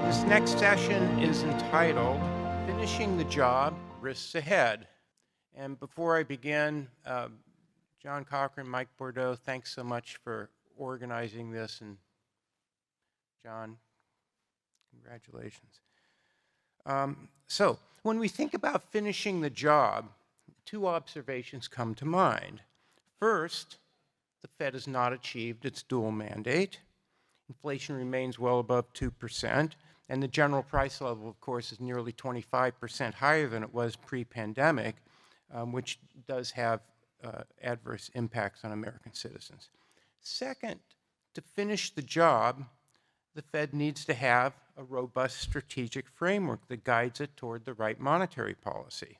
This next session is entitled Finishing the Job, Risks Ahead. And before I begin, John Cochran, Mike Bordeaux, thanks so much for organizing this. And John, congratulations. So when we think about finishing the job, two observations come to mind. First, the Fed has not achieved its dual mandate. Inflation remains well above 2%, and the general price level, of course, is nearly 25% higher than it was pre-pandemic, which does have adverse impacts on American citizens. Second, to finish the job, the Fed needs to have a robust strategic framework that guides it toward the right monetary policy.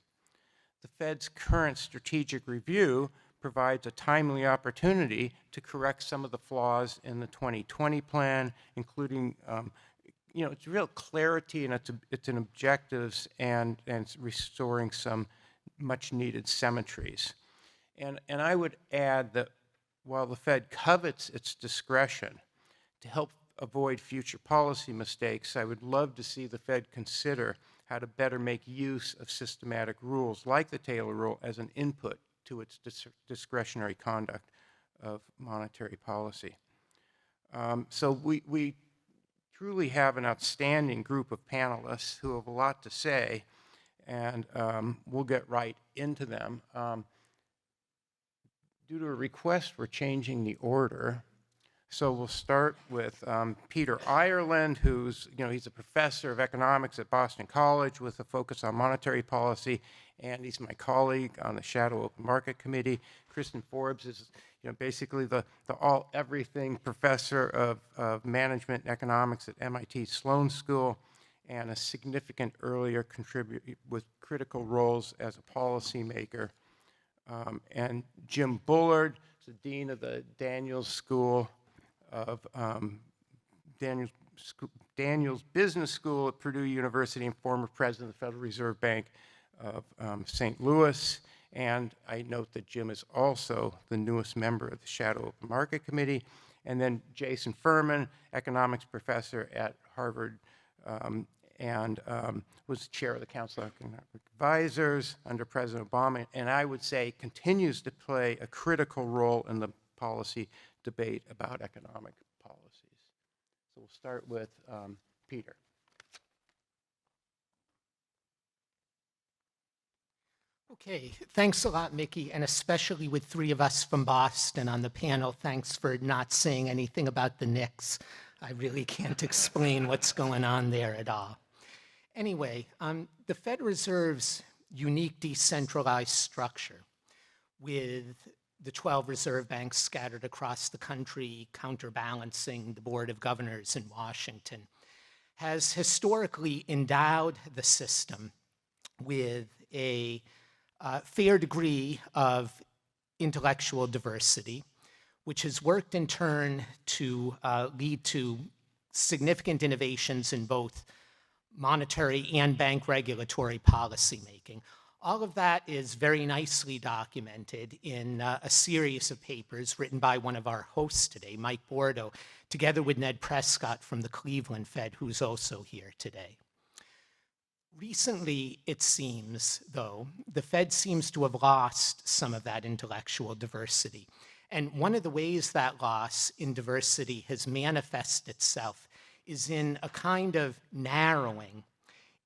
The Fed's current strategic review provides a timely opportunity to correct some of the flaws in the 2020 plan, including it's real clarity and its objectives and restoring some much-needed symmetries. And I would add that while the Fed covets its discretion to help avoid future policy mistakes, I would love to see the Fed consider how to better make use of systematic rules like the Taylor rule as an input to its discretionary conduct of monetary policy. So we truly have an outstanding group of panelists who have a lot to say, and we'll get right into them. Due to a request, we're changing the order. So we'll start with Peter Ireland, he's a professor of economics at Boston College with a focus on monetary policy, and he's my colleague on the Shadow Open Market Committee. Kristin Forbes is basically the all-everything professor of management and economics at MIT Sloan School, and a significant earlier contributor with critical roles as a policymaker. And Jim Bullard is the dean of the Daniels School of Daniels Business School at Purdue University and former president of the Federal Reserve Bank of St. Louis. And I note that Jim is also the newest member of the Shadow Open Market Committee. And then Jason Furman, economics professor at Harvard, and was chair of the Council of Economic Advisors under President Obama, and I would say continues to play a critical role in the policy debate about economic policies. So we'll start with Peter. Okay, thanks a lot, Mickey, and especially with three of us from Boston on the panel, thanks for not saying anything about the Knicks. I really can't explain what's going on there at all. Anyway, the Fed Reserve's unique decentralized structure with the 12 reserve banks scattered across the country counterbalancing the Board of Governors in Washington has historically endowed the system with a fair degree of intellectual diversity, which has worked in turn to lead to significant innovations in both monetary and bank regulatory policymaking. All of that is very nicely documented in a series of papers written by one of our hosts today, Mike Bordeaux, together with Ned Prescott from the Cleveland Fed, who's also here today. Recently, it seems, though, the Fed seems to have lost some of that intellectual diversity. And one of the ways that loss in diversity has manifested itself is in a kind of narrowing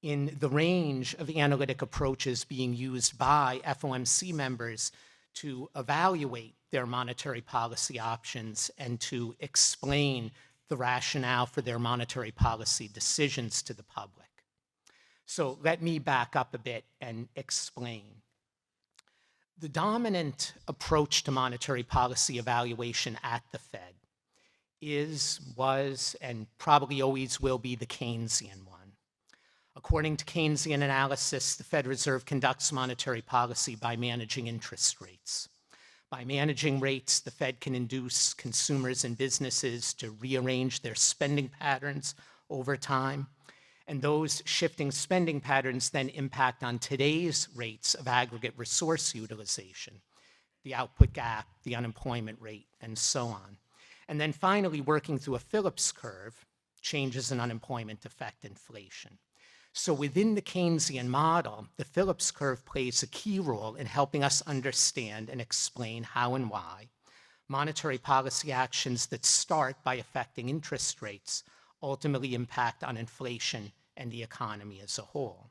in the range of analytic approaches being used by FOMC members to evaluate their monetary policy options and to explain the rationale for their monetary policy decisions to the public. So let me back up a bit and explain. The dominant approach to monetary policy evaluation at the Fed was, and probably always will be the Keynesian one. According to Keynesian analysis, the Fed Reserve conducts monetary policy by managing interest rates. By managing rates, the Fed can induce consumers and businesses to rearrange their spending patterns over time, and those shifting spending patterns then impact on today's rates of aggregate resource utilization, the output gap, the unemployment rate, and so on. And then finally, working through a Phillips curve, changes in unemployment affect inflation. So within the Keynesian model, the Phillips curve plays a key role in helping us understand and explain how and why monetary policy actions that start by affecting interest rates ultimately impact on inflation and the economy as a whole.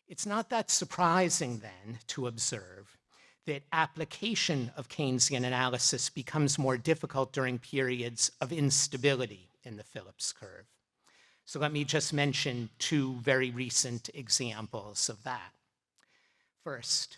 It's not that surprising then to observe that application of Keynesian analysis becomes more difficult during periods of instability in the Phillips curve. So let me just mention two very recent examples of that. First,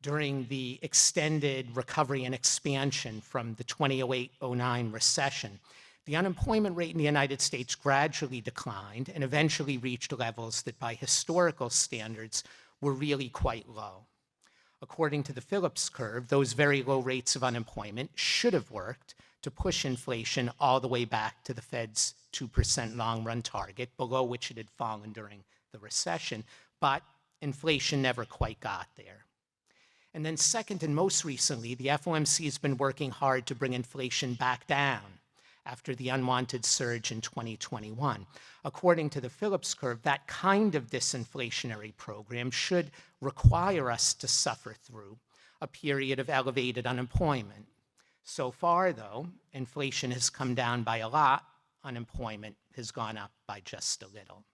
during the extended recovery and expansion from the 2008-09 recession, the unemployment rate in the United States gradually declined and eventually reached levels that by historical standards were really quite low. According to the Phillips curve, those very low rates of unemployment should have worked to push inflation all the way back to the Fed's 2% long-run target, below which it had fallen during the recession, but inflation never quite got there. And then second, and most recently, the FOMC has been working hard to bring inflation back down after the unwanted surge in 2021. According to the Phillips curve, that kind of disinflationary program should require us to suffer through a period of elevated unemployment. So far, though, inflation has come down by a lot, unemployment has gone up by just a little.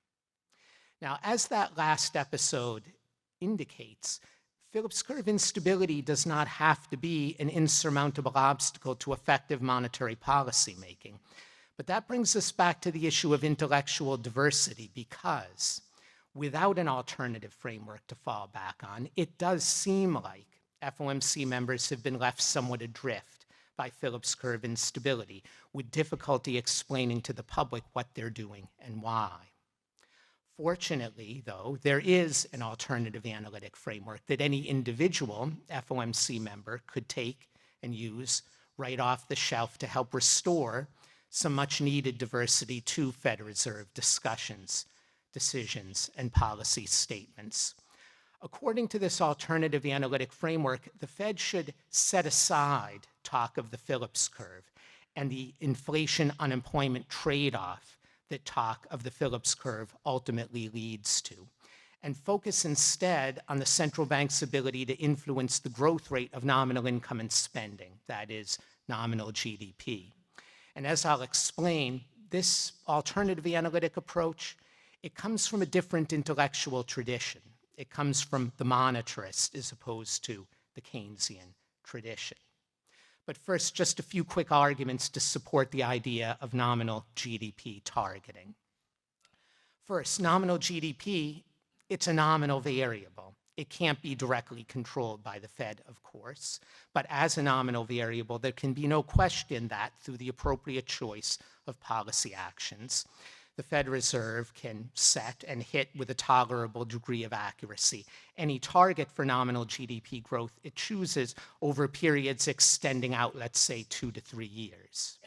Now, as that last episode indicates, Phillips curve instability does not have to be an insurmountable obstacle to effective monetary policy making. But that brings us back to the issue of intellectual diversity, because without an alternative framework to fall back on, it does seem like FOMC members have been left somewhat adrift by Phillips curve instability, with difficulty explaining to the public what they're doing and why. Fortunately, though, there is an alternative analytic framework that any individual FOMC member could take and use right off the shelf to help restore some much-needed diversity to Federal Reserve discussions, decisions, and policy statements. According to this alternative analytic framework, the Fed should set aside talk of the Phillips curve and the inflation-unemployment trade-off that talk of the Phillips curve ultimately leads to, and focus instead on the central bank's ability to influence the growth rate of nominal income and spending, that is, nominal GDP. And as I'll explain, this alternative analytic approach, it comes from a different intellectual tradition. It comes from the monetarist as opposed to the Keynesian tradition. But first, just a few quick arguments to support the idea of nominal GDP targeting. First, nominal GDP, it's a nominal variable. It can't be directly controlled by the Fed, of course, but as a nominal variable, there can be no question that through the appropriate choice of policy actions, the Federal Reserve can set and hit with a tolerable degree of accuracy any target for nominal GDP growth it chooses over periods extending out, let's say, 2 to 3 years.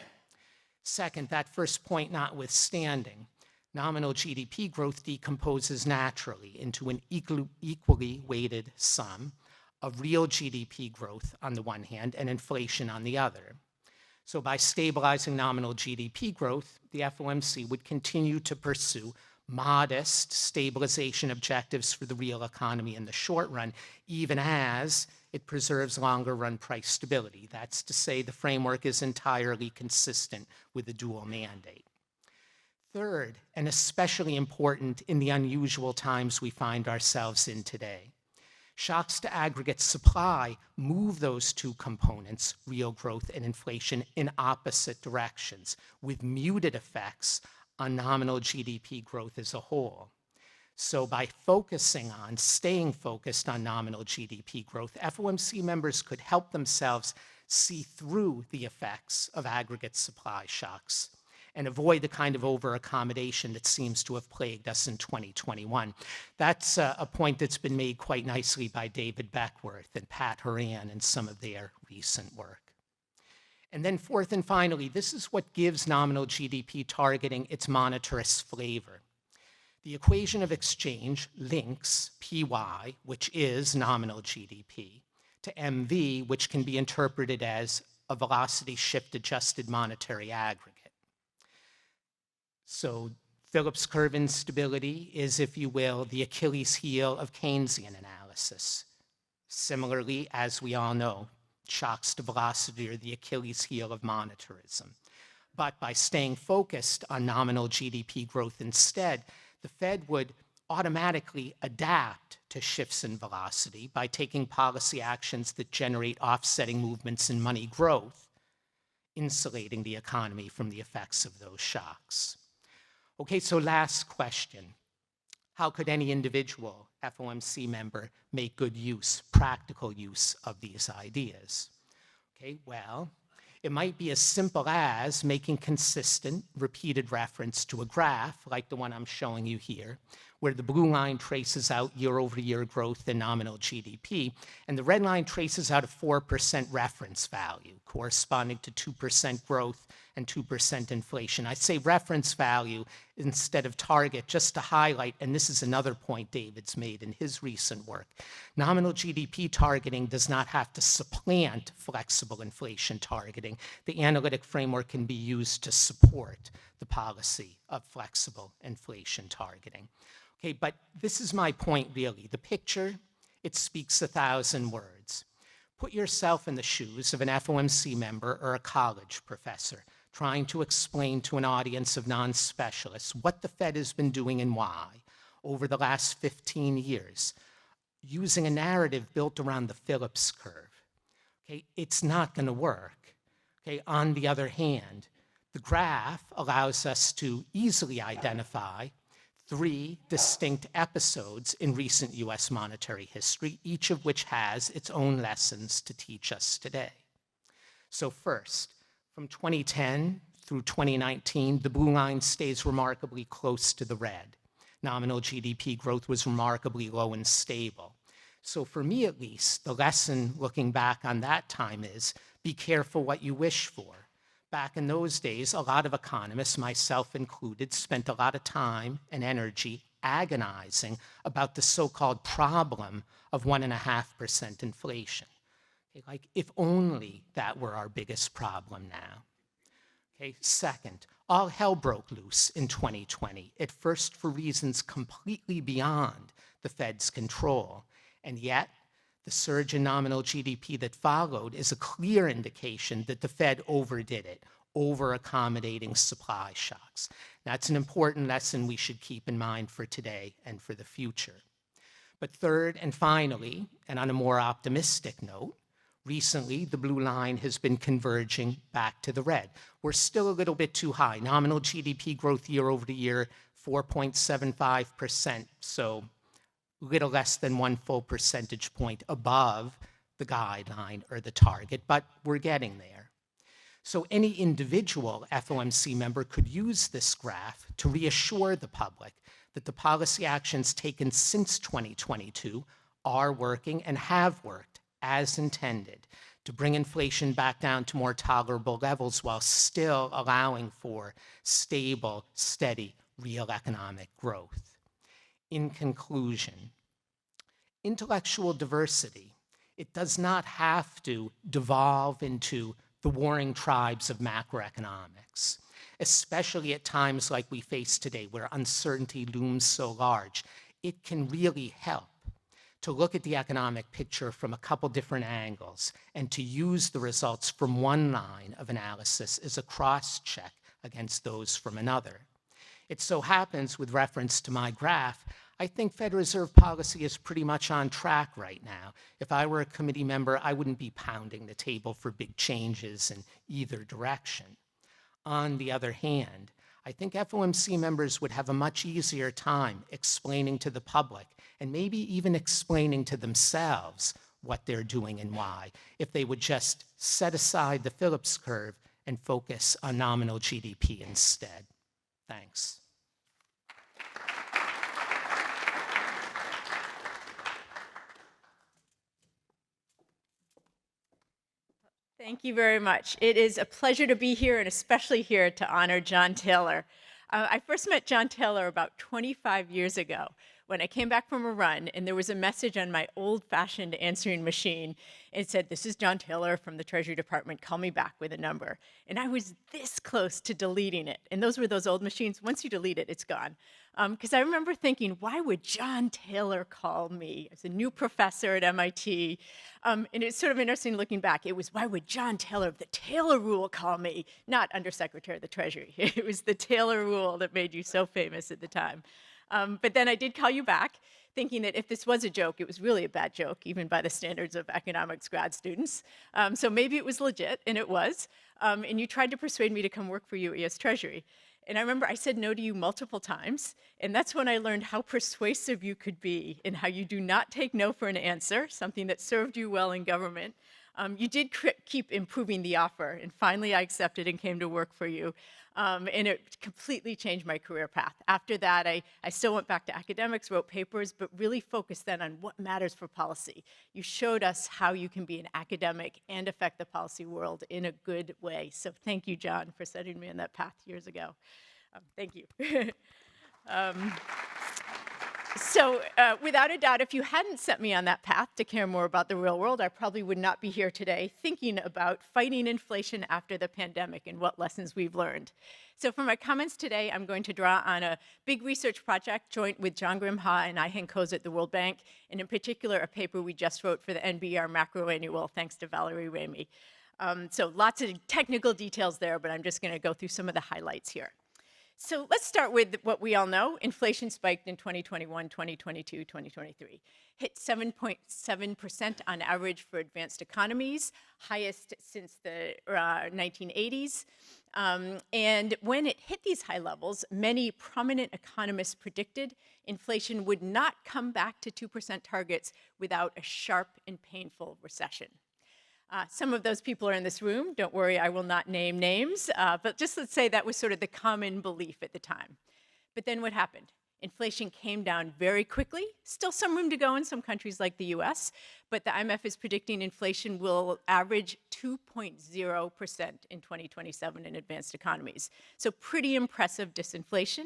Second, that first point notwithstanding, nominal GDP growth decomposes naturally into an equally weighted sum of real GDP growth on the one hand and inflation on the other. So by stabilizing nominal GDP growth, the FOMC would continue to pursue modest stabilization objectives for the real economy in the short run, even as it preserves longer run price stability. That's to say the framework is entirely consistent with the dual mandate. Third, and especially important in the unusual times we find ourselves in today, shocks to aggregate supply move those two components, real growth and inflation, in opposite directions, with muted effects on nominal GDP growth as a whole. So by staying focused on nominal GDP growth, FOMC members could help themselves see through the effects of aggregate supply shocks and avoid the kind of overaccommodation that seems to have plagued us in 2021. That's a point that's been made quite nicely by David Beckworth and Pat Horan in some of their recent work. And then fourth and finally, this is what gives nominal GDP targeting its monetarist flavor. The equation of exchange links PY, which is nominal GDP, to MV, which can be interpreted as a velocity shift adjusted monetary aggregate. So Phillips curve instability is, if you will, the Achilles heel of Keynesian analysis. Similarly, as we all know, shocks to velocity are the Achilles heel of monetarism. But by staying focused on nominal GDP growth instead, the Fed would automatically adapt to shifts in velocity by taking policy actions that generate offsetting movements in money growth, insulating the economy from the effects of those shocks. Okay, so last question. How could any individual FOMC member make good use, practical use of these ideas? Okay, well, it might be as simple as making consistent, repeated reference to a graph, like the one I'm showing you here, where the blue line traces out year-over-year growth in nominal GDP, and the red line traces out a 4% reference value, corresponding to 2% growth and 2% inflation. I say reference value instead of target, just to highlight, and this is another point David's made in his recent work. Nominal GDP targeting does not have to supplant flexible inflation targeting. The analytic framework can be used to support the policy of flexible inflation targeting. Okay, but this is my point really. The picture, it speaks 1,000 words. Put yourself in the shoes of an FOMC member or a college professor trying to explain to an audience of non-specialists what the Fed has been doing and why over the last 15 years, using a narrative built around the Phillips curve. Okay, it's not going to work. Okay, on the other hand, the graph allows us to easily identify 3 distinct episodes in recent US monetary history, each of which has its own lessons to teach us today. So first, from 2010 through 2019, the blue line stays remarkably close to the red. Nominal GDP growth was remarkably low and stable. So for me at least, the lesson looking back on that time is be careful what you wish for. Back in those days, a lot of economists, myself included, spent a lot of time and energy agonizing about the so-called problem of 1.5% inflation. Okay, like, if only that were our biggest problem now. Okay, second, all hell broke loose in 2020, at first for reasons completely beyond the Fed's control. And yet, the surge in nominal GDP that followed is a clear indication that the Fed overdid it, over-accommodating supply shocks. That's an important lesson we should keep in mind for today and for the future. But third and finally, and on a more optimistic note, recently the blue line has been converging back to the red. We're still a little bit too high. Nominal GDP growth year over year, 4.75%, so little less than 1 full percentage point above the guideline or the target, but we're getting there. So any individual FOMC member could use this graph to reassure the public that the policy actions taken since 2022 are working and have worked as intended to bring inflation back down to more tolerable levels while still allowing for stable, steady, real economic growth. In conclusion, intellectual diversity, it does not have to devolve into the warring tribes of macroeconomics, especially at times like we face today where uncertainty looms so large. It can really help to look at the economic picture from a couple different angles and to use the results from one line of analysis as a cross-check against those from another. It so happens, with reference to my graph, I think Federal Reserve policy is pretty much on track right now. If I were a committee member, I wouldn't be pounding the table for big changes in either direction. On the other hand, I think FOMC members would have a much easier time explaining to the public and maybe even explaining to themselves what they're doing and why, if they would just set aside the Phillips curve and focus on nominal GDP instead. Thanks. Thank you very much. It is a pleasure to be here, and especially here to honor John Taylor. I first met John Taylor about 25 years ago when I came back from a run and there was a message on my old-fashioned answering machine. It said, "This is John Taylor from the Treasury Department. Call me back with a number." And I was this close to deleting it. And those were those old machines. Once you delete it, it's gone. Because I remember thinking, why would John Taylor call me? As a new professor at MIT. And it's sort of interesting looking back. It was, why would John Taylor of the Taylor Rule call me? Not Undersecretary of the Treasury. It was the Taylor Rule that made you so famous at the time. But then I did call you back, thinking that if this was a joke, it was really a bad joke, even by the standards of economics grad students. So maybe it was legit, and it was. And you tried to persuade me to come work for you at US Treasury. And I remember I said no to you multiple times, and that's when I learned how persuasive you could be and how you do not take no for an answer, something that served you well in government. You did keep improving the offer, and finally I accepted and came to work for you. And it completely changed my career path. After that, I still went back to academics, wrote papers, but really focused then on what matters for policy. You showed us how you can be an academic and affect the policy world in a good way. So thank you, John, for setting me on that path years ago. Thank you. So without a doubt, if you hadn't set me on that path to care more about the real world, I probably would not be here today thinking about fighting inflation after the pandemic and what lessons we've learned. So for my comments today, I'm going to draw on a big research project joint with John Grimha and Ihan Koz at the World Bank, and in particular, a paper we just wrote for the NBR Macro Annual, thanks to Valerie Ramey. So lots of technical details there, but I'm just going to go through some of the highlights here. So let's start with what we all know. Inflation spiked in 2021, 2022, 2023. Hit 7.7% on average for advanced economies, highest since the 1980s. And when it hit these high levels, many prominent economists predicted inflation would not come back to 2% targets without a sharp and painful recession. Some of those people are in this room. Don't worry, I will not name names. But just let's say that was sort of the common belief at the time. But then what happened? Inflation came down very quickly. Still some room to go in some countries like the US. But the IMF is predicting inflation will average 2.0% in 2027 in advanced economies. So pretty impressive disinflation.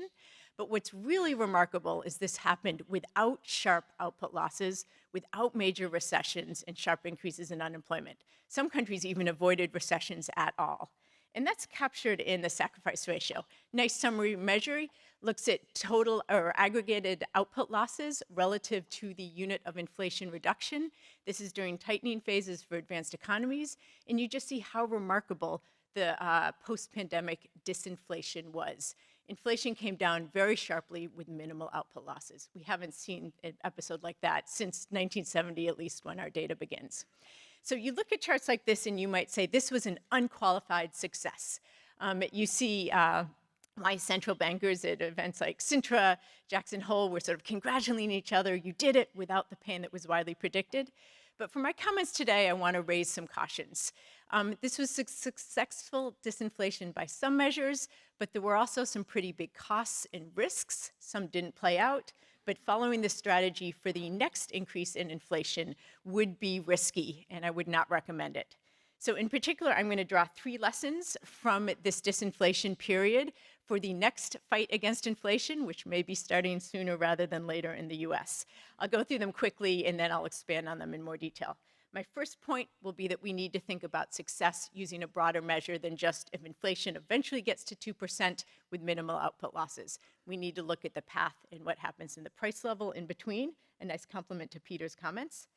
But what's really remarkable is this happened without sharp output losses, without major recessions and sharp increases in unemployment. Some countries even avoided recessions at all. And that's captured in the sacrifice ratio. Nice summary measure looks at total or aggregated output losses relative to the unit of inflation reduction. This is during tightening phases for advanced economies. And you just see how remarkable the post-pandemic disinflation was. Inflation came down very sharply with minimal output losses. We haven't seen an episode like that since 1970, at least, when our data begins. So you look at charts like this and you might say this was an unqualified success. You see my central bankers at events like Sintra, Jackson Hole were sort of congratulating each other. You did it without the pain that was widely predicted. But for my comments today, I want to raise some cautions. This was successful disinflation by some measures, but there were also some pretty big costs and risks. Some didn't play out, but following this strategy for the next increase in inflation would be risky, and I would not recommend it. So in particular, I'm going to draw 3 lessons from this disinflation period for the next fight against inflation, which may be starting sooner rather than later in the US. I'll go through them quickly, and then I'll expand on them in more detail. My first point will be that we need to think about success using a broader measure than just if inflation eventually gets to 2% with minimal output losses. We need to look at the path and what happens in the price level in between, a nice complement to Peter's comments.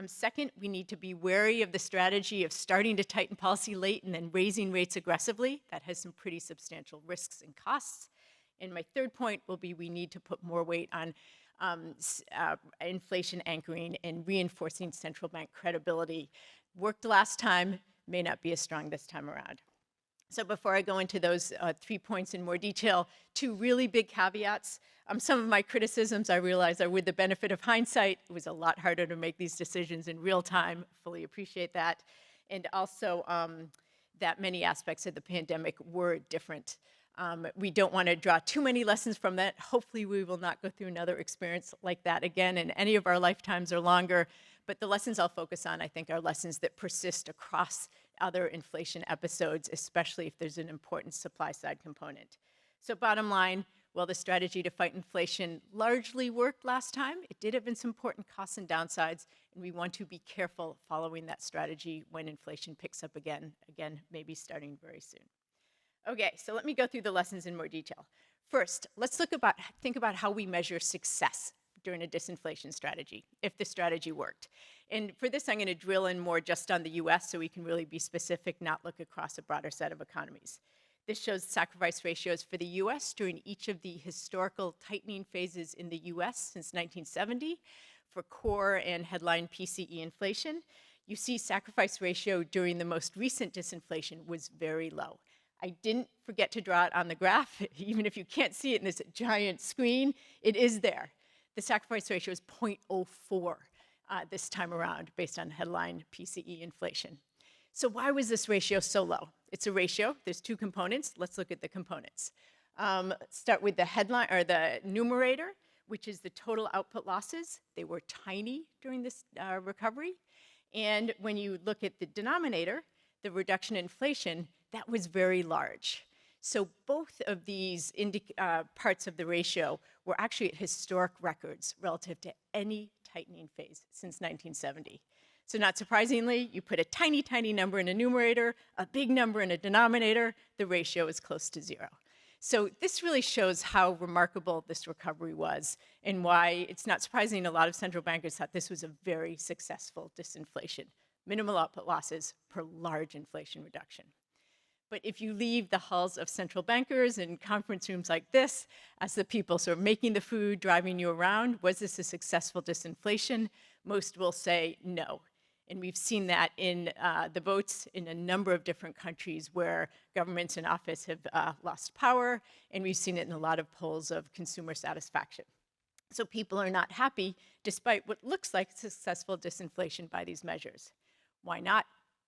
Second, we need to be wary of the strategy of starting to tighten policy late and then raising rates aggressively. That has some pretty substantial risks and costs. And my third point will be we need to put more weight on inflation anchoring and reinforcing central bank credibility. Worked last time, may not be as strong this time around. So before I go into those 3 points in more detail, 2 really big caveats. Some of my criticisms, I realize, are with the benefit of hindsight. It was a lot harder to make these decisions in real time. Fully appreciate that. And also that many aspects of the pandemic were different. We don't want to draw too many lessons from that. Hopefully we will not go through another experience like that again in any of our lifetimes or longer. But the lessons I'll focus on, I think, are lessons that persist across other inflation episodes, especially if there's an important supply side component. So bottom line, while the strategy to fight inflation largely worked last time, it did have some important costs and downsides, and we want to be careful following that strategy when inflation picks up again, maybe starting very soon. Okay, so let me go through the lessons in more detail. First, let's think about how we measure success during a disinflation strategy, if the strategy worked. And for this, I'm going to drill in more just on the US so we can really be specific, not look across a broader set of economies. This shows sacrifice ratios for the US during each of the historical tightening phases in the US since 1970 for core and headline PCE inflation. You see sacrifice ratio during the most recent disinflation was very low. I didn't forget to draw it on the graph. Even if you can't see it in this giant screen, it is there. The sacrifice ratio is 0.04 this time around based on headline PCE inflation. So why was this ratio so low? It's a ratio. There's two components. Let's look at the components. Start with the headline or the numerator, which is the total output losses. They were tiny during this recovery. And when you look at the denominator, the reduction in inflation, that was very large. So both of these parts of the ratio were actually at historic records relative to any tightening phase since 1970. So not surprisingly, you put a tiny, tiny number in a numerator, a big number in a denominator, the ratio is close to zero. So this really shows how remarkable this recovery was and why it's not surprising a lot of central bankers thought this was a very successful disinflation. Minimal output losses per large inflation reduction. But if you leave the halls of central bankers and conference rooms like this, as the people sort of making the food, driving you around, was this a successful disinflation? Most will say no. And we've seen that in the votes in a number of different countries where governments in office have lost power, and we've seen it in a lot of polls of consumer satisfaction. So people are not happy despite what looks like successful disinflation by these measures. Why not?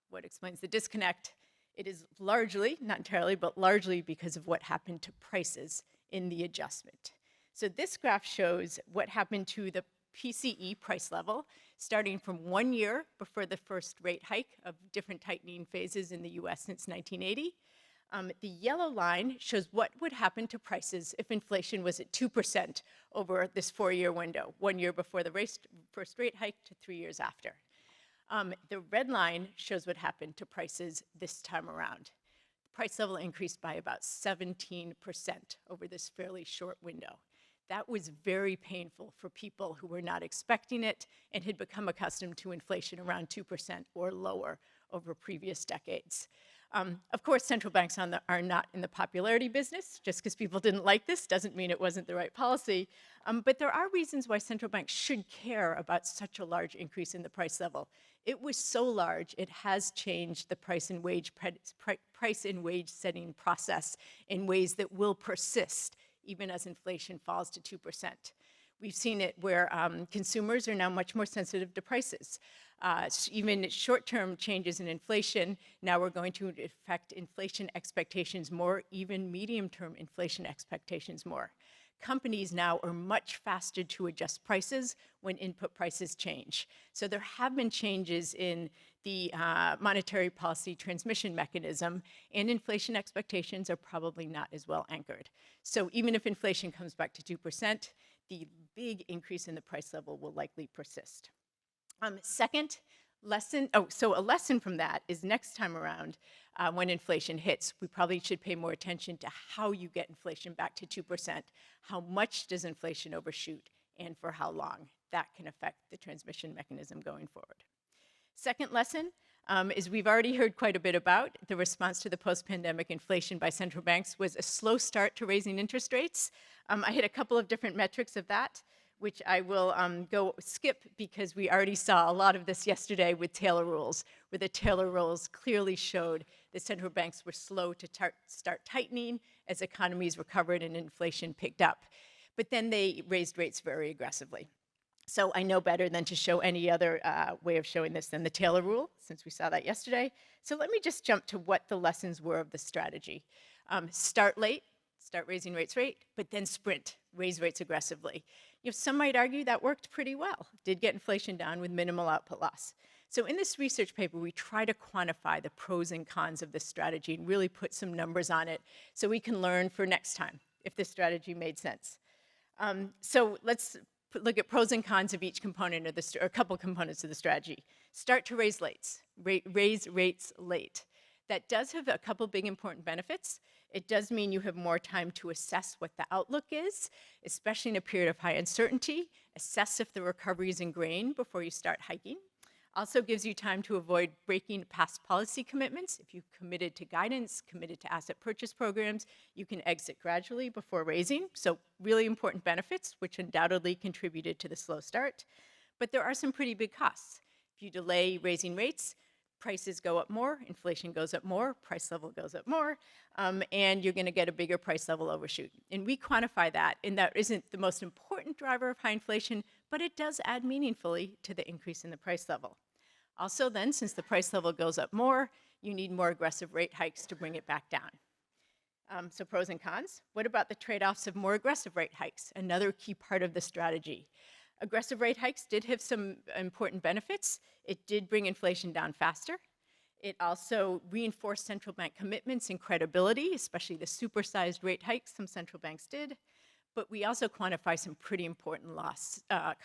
What explains the disconnect? It is largely, not entirely, but largely because of what happened to prices in the adjustment. So this graph shows what happened to the PCE price level starting from 1 year before the first rate hike of different tightening phases in the US since 1980. The yellow line shows what would happen to prices if inflation was at 2% over this 4-year window, 1 year before the first rate hike to 3 years after. The red line shows what happened to prices this time around. The price level increased by about 17% over this fairly short window. That was very painful for people who were not expecting it and had become accustomed to inflation around 2% or lower over previous decades. Of course, central banks are not in the popularity business. Just because people didn't like this doesn't mean it wasn't the right policy. But there are reasons why central banks should care about such a large increase in the price level. It was so large, it has changed the price and wage setting process in ways that will persist even as inflation falls to 2%. We've seen it where consumers are now much more sensitive to prices. Even short-term changes in inflation now are going to affect inflation expectations more, even medium-term inflation expectations more. Companies now are much faster to adjust prices when input prices change. So there have been changes in the monetary policy transmission mechanism, and inflation expectations are probably not as well anchored. So even if inflation comes back to 2%, the big increase in the price level will likely persist. Second lesson, so a lesson from that is next time around when inflation hits, we probably should pay more attention to how you get inflation back to 2%. How much does inflation overshoot and for how long? That can affect the transmission mechanism going forward. Second lesson is we've already heard quite a bit about the response to the post-pandemic inflation by central banks was a slow start to raising interest rates. I hit a couple of different metrics of that, which I will skip because we already saw a lot of this yesterday with Taylor rules, where the Taylor rules clearly showed that central banks were slow to start tightening as economies recovered and inflation picked up. But then they raised rates very aggressively. So I know better than to show any other way of showing this than the Taylor rule, since we saw that yesterday. So let me just jump to what the lessons were of the strategy. Start late, start raising rates but then sprint, raise rates aggressively. Some might argue that worked pretty well, did get inflation down with minimal output loss. So in this research paper, we try to quantify the pros and cons of this strategy and really put some numbers on it so we can learn for next time. if this strategy made sense. So let's look at pros and cons of each component of this, or a couple components of the strategy. Start to raise rates late. That does have a couple big important benefits. It does mean you have more time to assess what the outlook is, especially in a period of high uncertainty. Assess if the recovery is ingrained before you start hiking. Also gives you time to avoid breaking past policy commitments. If you've committed to guidance, committed to asset purchase programs, you can exit gradually before raising. So really important benefits, which undoubtedly contributed to the slow start. But there are some pretty big costs. If you delay raising rates, prices go up more, inflation goes up more, price level goes up more, and you're going to get a bigger price level overshoot. And we quantify that, and that isn't the most important driver of high inflation, but it does add meaningfully to the increase in the price level. Also then, since the price level goes up more, you need more aggressive rate hikes to bring it back down. So pros and cons. What about the trade-offs of more aggressive rate hikes? Another key part of the strategy. Aggressive rate hikes did have some important benefits. It did bring inflation down faster. It also reinforced central bank commitments and credibility, especially the supersized rate hikes some central banks did. But we also quantify some pretty important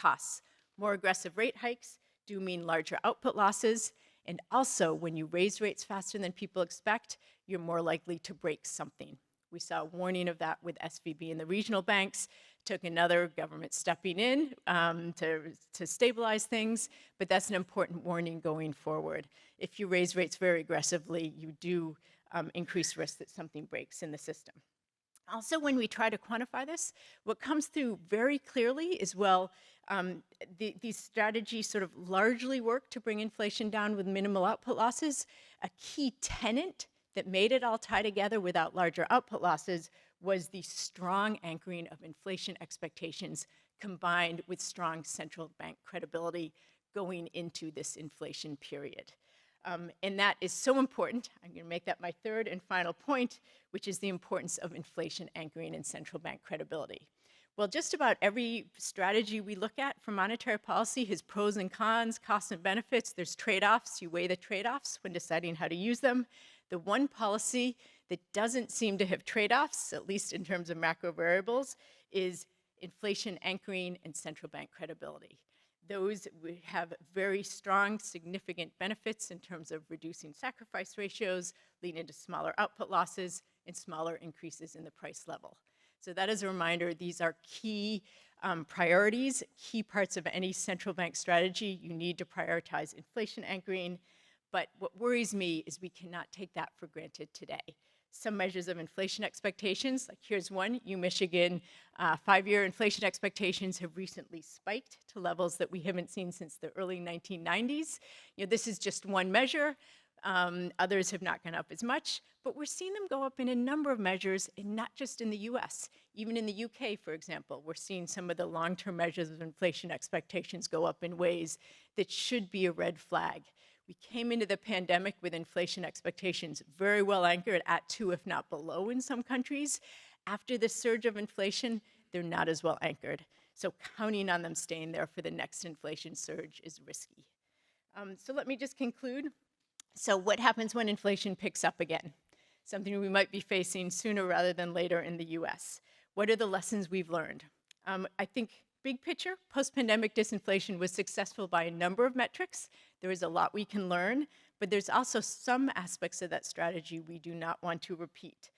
costs. More aggressive rate hikes do mean larger output losses. And also, when you raise rates faster than people expect, you're more likely to break something. We saw a warning of that with SVB and the regional banks. Took another government stepping in to stabilize things, but that's an important warning going forward. If you raise rates very aggressively, you do increase risk that something breaks in the system. Also, when we try to quantify this, what comes through very clearly is, well, these strategies sort of largely work to bring inflation down with minimal output losses. A key tenet that made it all tie together without larger output losses was the strong anchoring of inflation expectations combined with strong central bank credibility going into this inflation period. And that is so important. I'm going to make that my third and final point, which is the importance of inflation anchoring and central bank credibility. Well, just about every strategy we look at for monetary policy has pros and cons, costs and benefits. There's trade-offs. You weigh the trade-offs when deciding how to use them. The one policy that doesn't seem to have trade-offs, at least in terms of macro variables, is inflation anchoring and central bank credibility. Those have very strong, significant benefits in terms of reducing sacrifice ratios, leading to smaller output losses and smaller increases in the price level. So that is a reminder, these are key priorities, key parts of any central bank strategy. You need to prioritize inflation anchoring. But what worries me is we cannot take that for granted today. Some measures of inflation expectations, like here's one, Michigan, 5-year inflation expectations have recently spiked to levels that we haven't seen since the early 1990s. This is just one measure. Others have not gone up as much, but we're seeing them go up in a number of measures, and not just in the US. Even in the UK, for example, we're seeing some of the long-term measures of inflation expectations go up in ways that should be a red flag. We came into the pandemic with inflation expectations very well anchored at 2, if not below in some countries. After the surge of inflation, they're not as well anchored. So counting on them staying there for the next inflation surge is risky. So let me just conclude. So what happens when inflation picks up again? Something we might be facing sooner rather than later in the US. What are the lessons we've learned? I think big picture, post-pandemic disinflation was successful by a number of metrics. There is a lot we can learn, but there's also some aspects of that strategy we do not want to repeat.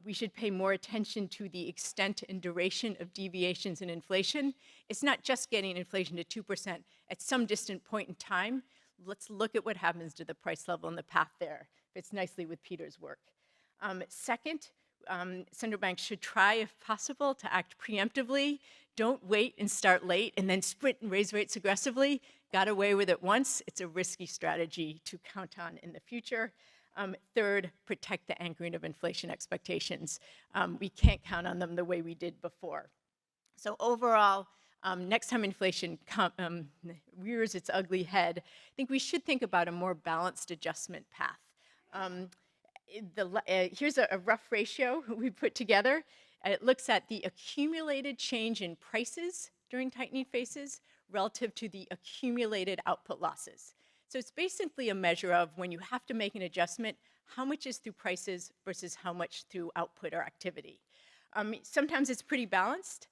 We should pay more attention to the extent and duration of deviations in inflation. It's not just getting inflation to 2% at some distant point in time. Let's look at what happens to the price level and the path there. Fits nicely with Peter's work. Second, central banks should try, if possible, to act preemptively. Don't wait and start late and then sprint and raise rates aggressively. Got away with it once. It's a risky strategy to count on in the future. Third, protect the anchoring of inflation expectations. We can't count on them the way we did before. So overall, next time inflation rears its ugly head, I think we should think about a more balanced adjustment path. Here's a rough ratio we put together. It looks at the accumulated change in prices during tightening phases relative to the accumulated output losses. So it's basically a measure of when you have to make an adjustment, how much is through prices versus how much through output or activity. Sometimes it's pretty balanced,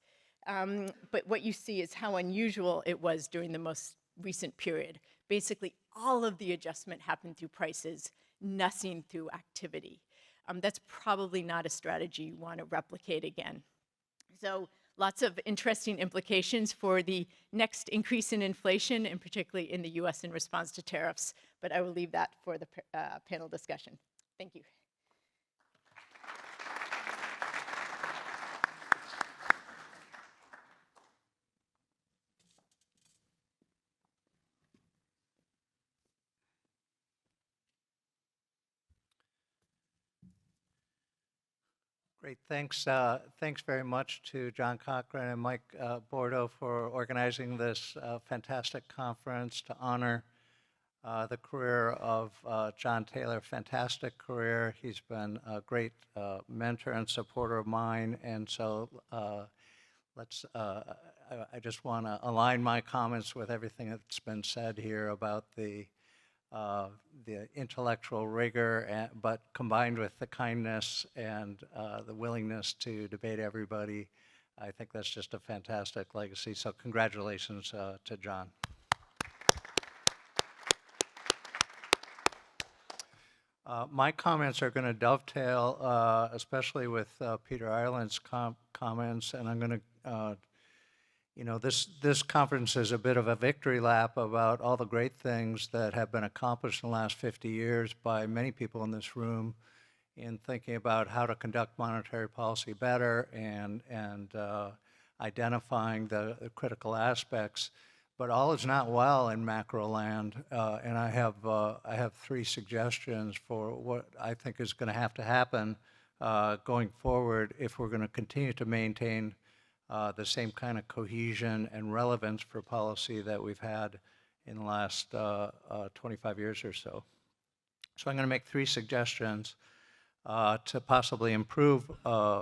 but what you see is how unusual it was during the most recent period. Basically, all of the adjustment happened through prices, nothing through activity. That's probably not a strategy you want to replicate again. So lots of interesting implications for the next increase in inflation, and particularly in the US in response to tariffs, but I will leave that for the panel discussion. Thank you. Great, thanks. Thanks very much to John Cochran and Mike Bordeaux for organizing this fantastic conference to honor the career of John Taylor. Fantastic career. He's been a great mentor and supporter of mine, and so I just want to align my comments with everything that's been said here about the intellectual rigor, but combined with the kindness and the willingness to debate everybody. I think that's just a fantastic legacy. So congratulations to John. My comments are going to dovetail, especially with Peter Ireland's comments, and I'm going to this conference is a bit of a victory lap about all the great things that have been accomplished in the last 50 years by many people in this room in thinking about how to conduct monetary policy better and identifying the critical aspects. But all is not well in macro land, and I have three suggestions for what I think is going to have to happen going forward if we're going to continue to maintain the same kind of cohesion and relevance for policy that we've had in the last 25 years or so. So I'm going to make three suggestions to possibly improve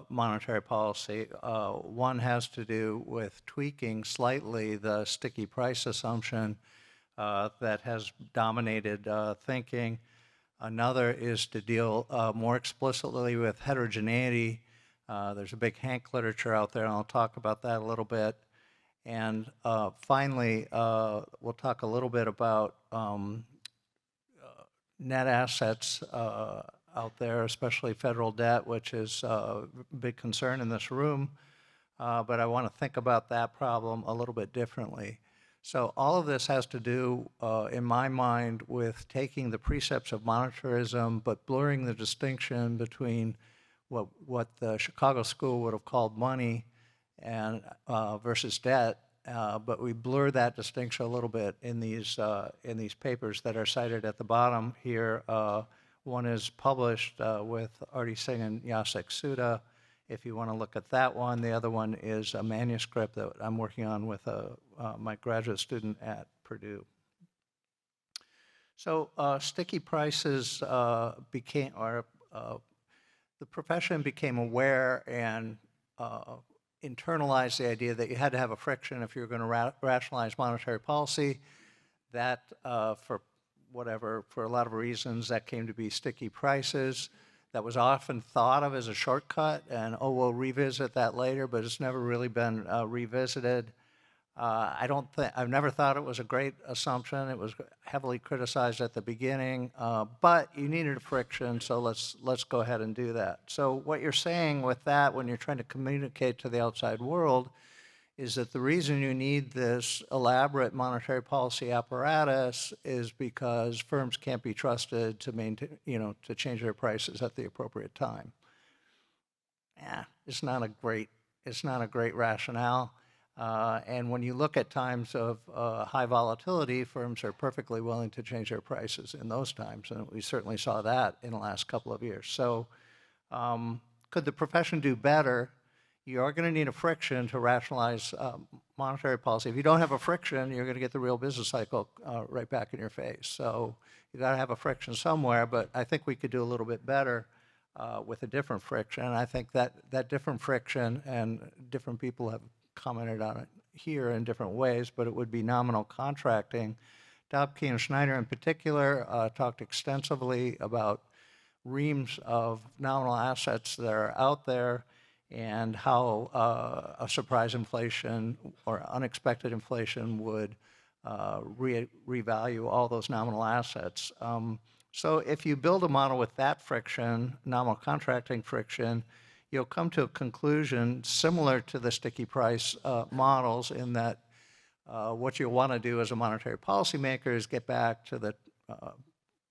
monetary policy. One has to do with tweaking slightly the sticky price assumption that has dominated thinking. Another is to deal more explicitly with heterogeneity. There's a big Hank literature out there, and I'll talk about that a little bit. And finally, we'll talk a little bit about net assets out there, especially federal debt, which is a big concern in this room. But I want to think about that problem a little bit differently. So all of this has to do, in my mind, with taking the precepts of monetarism, but blurring the distinction between what the Chicago School would have called money and versus debt, but we blur that distinction a little bit in these papers that are cited at the bottom here. One is published with Artie Singh and Jacek Suda. If you want to look at that one, the other one is a manuscript that I'm working on with my graduate student at Purdue. So sticky prices became, or the profession became aware and internalized the idea that you had to have a friction if you were going to rationalize monetary policy. That, for a lot of reasons, that came to be sticky prices. That was often thought of as a shortcut, and we'll revisit that later, but it's never really been revisited. I've never thought it was a great assumption. It was heavily criticized at the beginning, but you needed a friction, so let's go ahead and do that. So what you're saying with that when you're trying to communicate to the outside world is that the reason you need this elaborate monetary policy apparatus is because firms can't be trusted to maintain, to change their prices at the appropriate time. It's not a great rationale. And when you look at times of high volatility, firms are perfectly willing to change their prices in those times, and we certainly saw that in the last couple of years. So could the profession do better? You are going to need a friction to rationalize monetary policy. If you don't have a friction, you're going to get the real business cycle right back in your face. So you got to have a friction somewhere, but I think we could do a little bit better with a different friction. And I think that different friction, and different people have commented on it here in different ways, but it would be nominal contracting. Dobke and Schneider in particular talked extensively about reams of nominal assets that are out there, and how a surprise inflation or unexpected inflation would revalue all those nominal assets. So if you build a model with that friction, nominal contracting friction, you'll come to a conclusion similar to the sticky price models in that what you want to do as a monetary policymaker is get back to the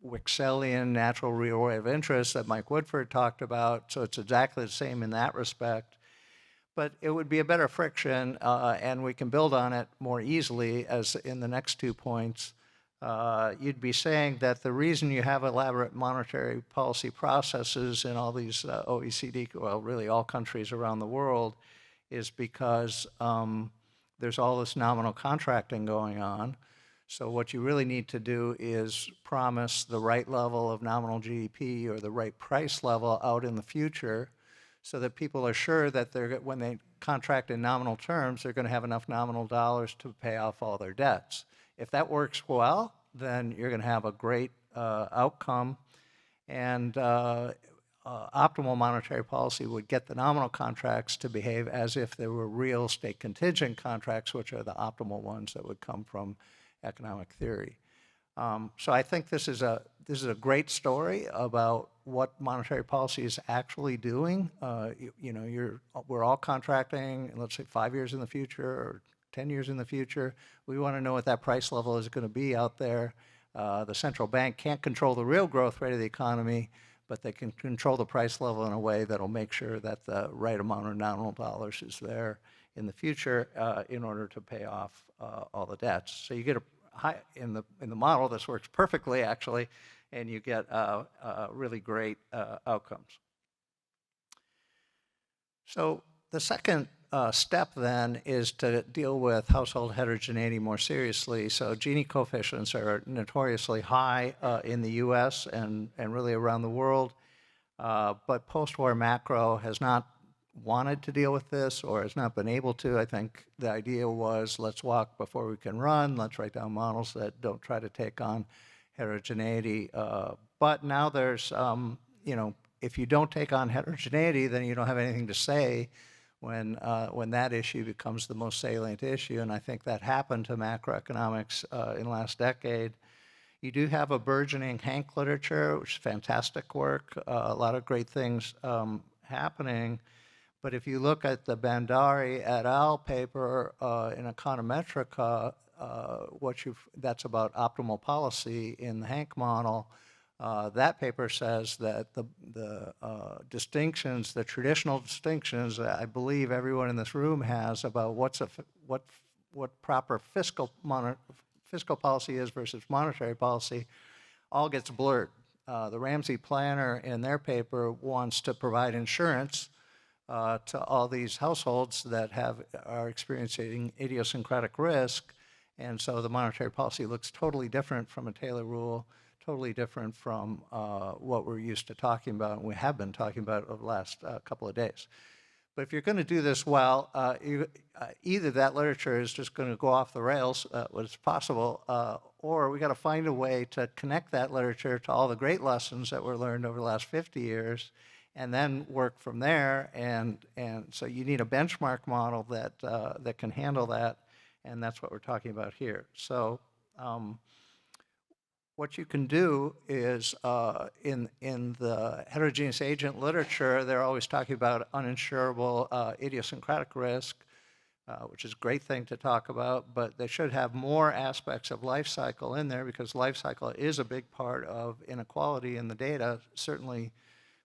Wicksellian natural real rate of interest that Mike Woodford talked about. So it's exactly the same in that respect. But it would be a better friction, and we can build on it more easily as in the next 2 points. You'd be saying that the reason you have elaborate monetary policy processes in all these OECD, well, really all countries around the world, is because there's all this nominal contracting going on. So what you really need to do is promise the right level of nominal GDP or the right price level out in the future so that people are sure that when they contract in nominal terms, they're going to have enough nominal dollars to pay off all their debts. If that works well, then you're going to have a great outcome, and optimal monetary policy would get the nominal contracts to behave as if they were real state contingent contracts, which are the optimal ones that would come from economic theory. So I think this is a great story about what monetary policy is actually doing. We're all contracting, let's say 5 years in the future or 10 years in the future. We want to know what that price level is going to be out there. The central bank can't control the real growth rate of the economy, but they can control the price level in a way that'll make sure that the right amount of nominal dollars is there in the future in order to pay off all the debts. So you get a high, in the model, this works perfectly actually, and you get really great outcomes. So the second step then is to deal with household heterogeneity more seriously. So Gini coefficients are notoriously high in the US and really around the world, but post-war macro has not wanted to deal with this or has not been able to. I think the idea was, let's walk before we can run, let's write down models that don't try to take on heterogeneity. But now there's, if you don't take on heterogeneity, then you don't have anything to say when that issue becomes the most salient issue, and I think that happened to macroeconomics in the last decade. You do have a burgeoning Hank literature, which is fantastic work, a lot of great things happening. But if you look at the Bandari et al. Paper in Econometrica, that's about optimal policy in the Hank model, that paper says that the distinctions, the traditional distinctions that I believe everyone in this room has about what proper fiscal policy is versus monetary policy, all gets blurred. The Ramsey Planner in their paper wants to provide insurance to all these households that are experiencing idiosyncratic risk, and so the monetary policy looks totally different from a Taylor rule, totally different from what we're used to talking about, and we have been talking about over the last couple of days. But if you're going to do this well, either that literature is just going to go off the rails, what is possible, or we got to find a way to connect that literature to all the great lessons that were learned over the last 50 years, and then work from there. And so you need a benchmark model that can handle that, and that's what we're talking about here. So what you can do is in the heterogeneous agent literature, they're always talking about uninsurable idiosyncratic risk, which is a great thing to talk about, but they should have more aspects of life cycle in there because life cycle is a big part of inequality in the data. Certainly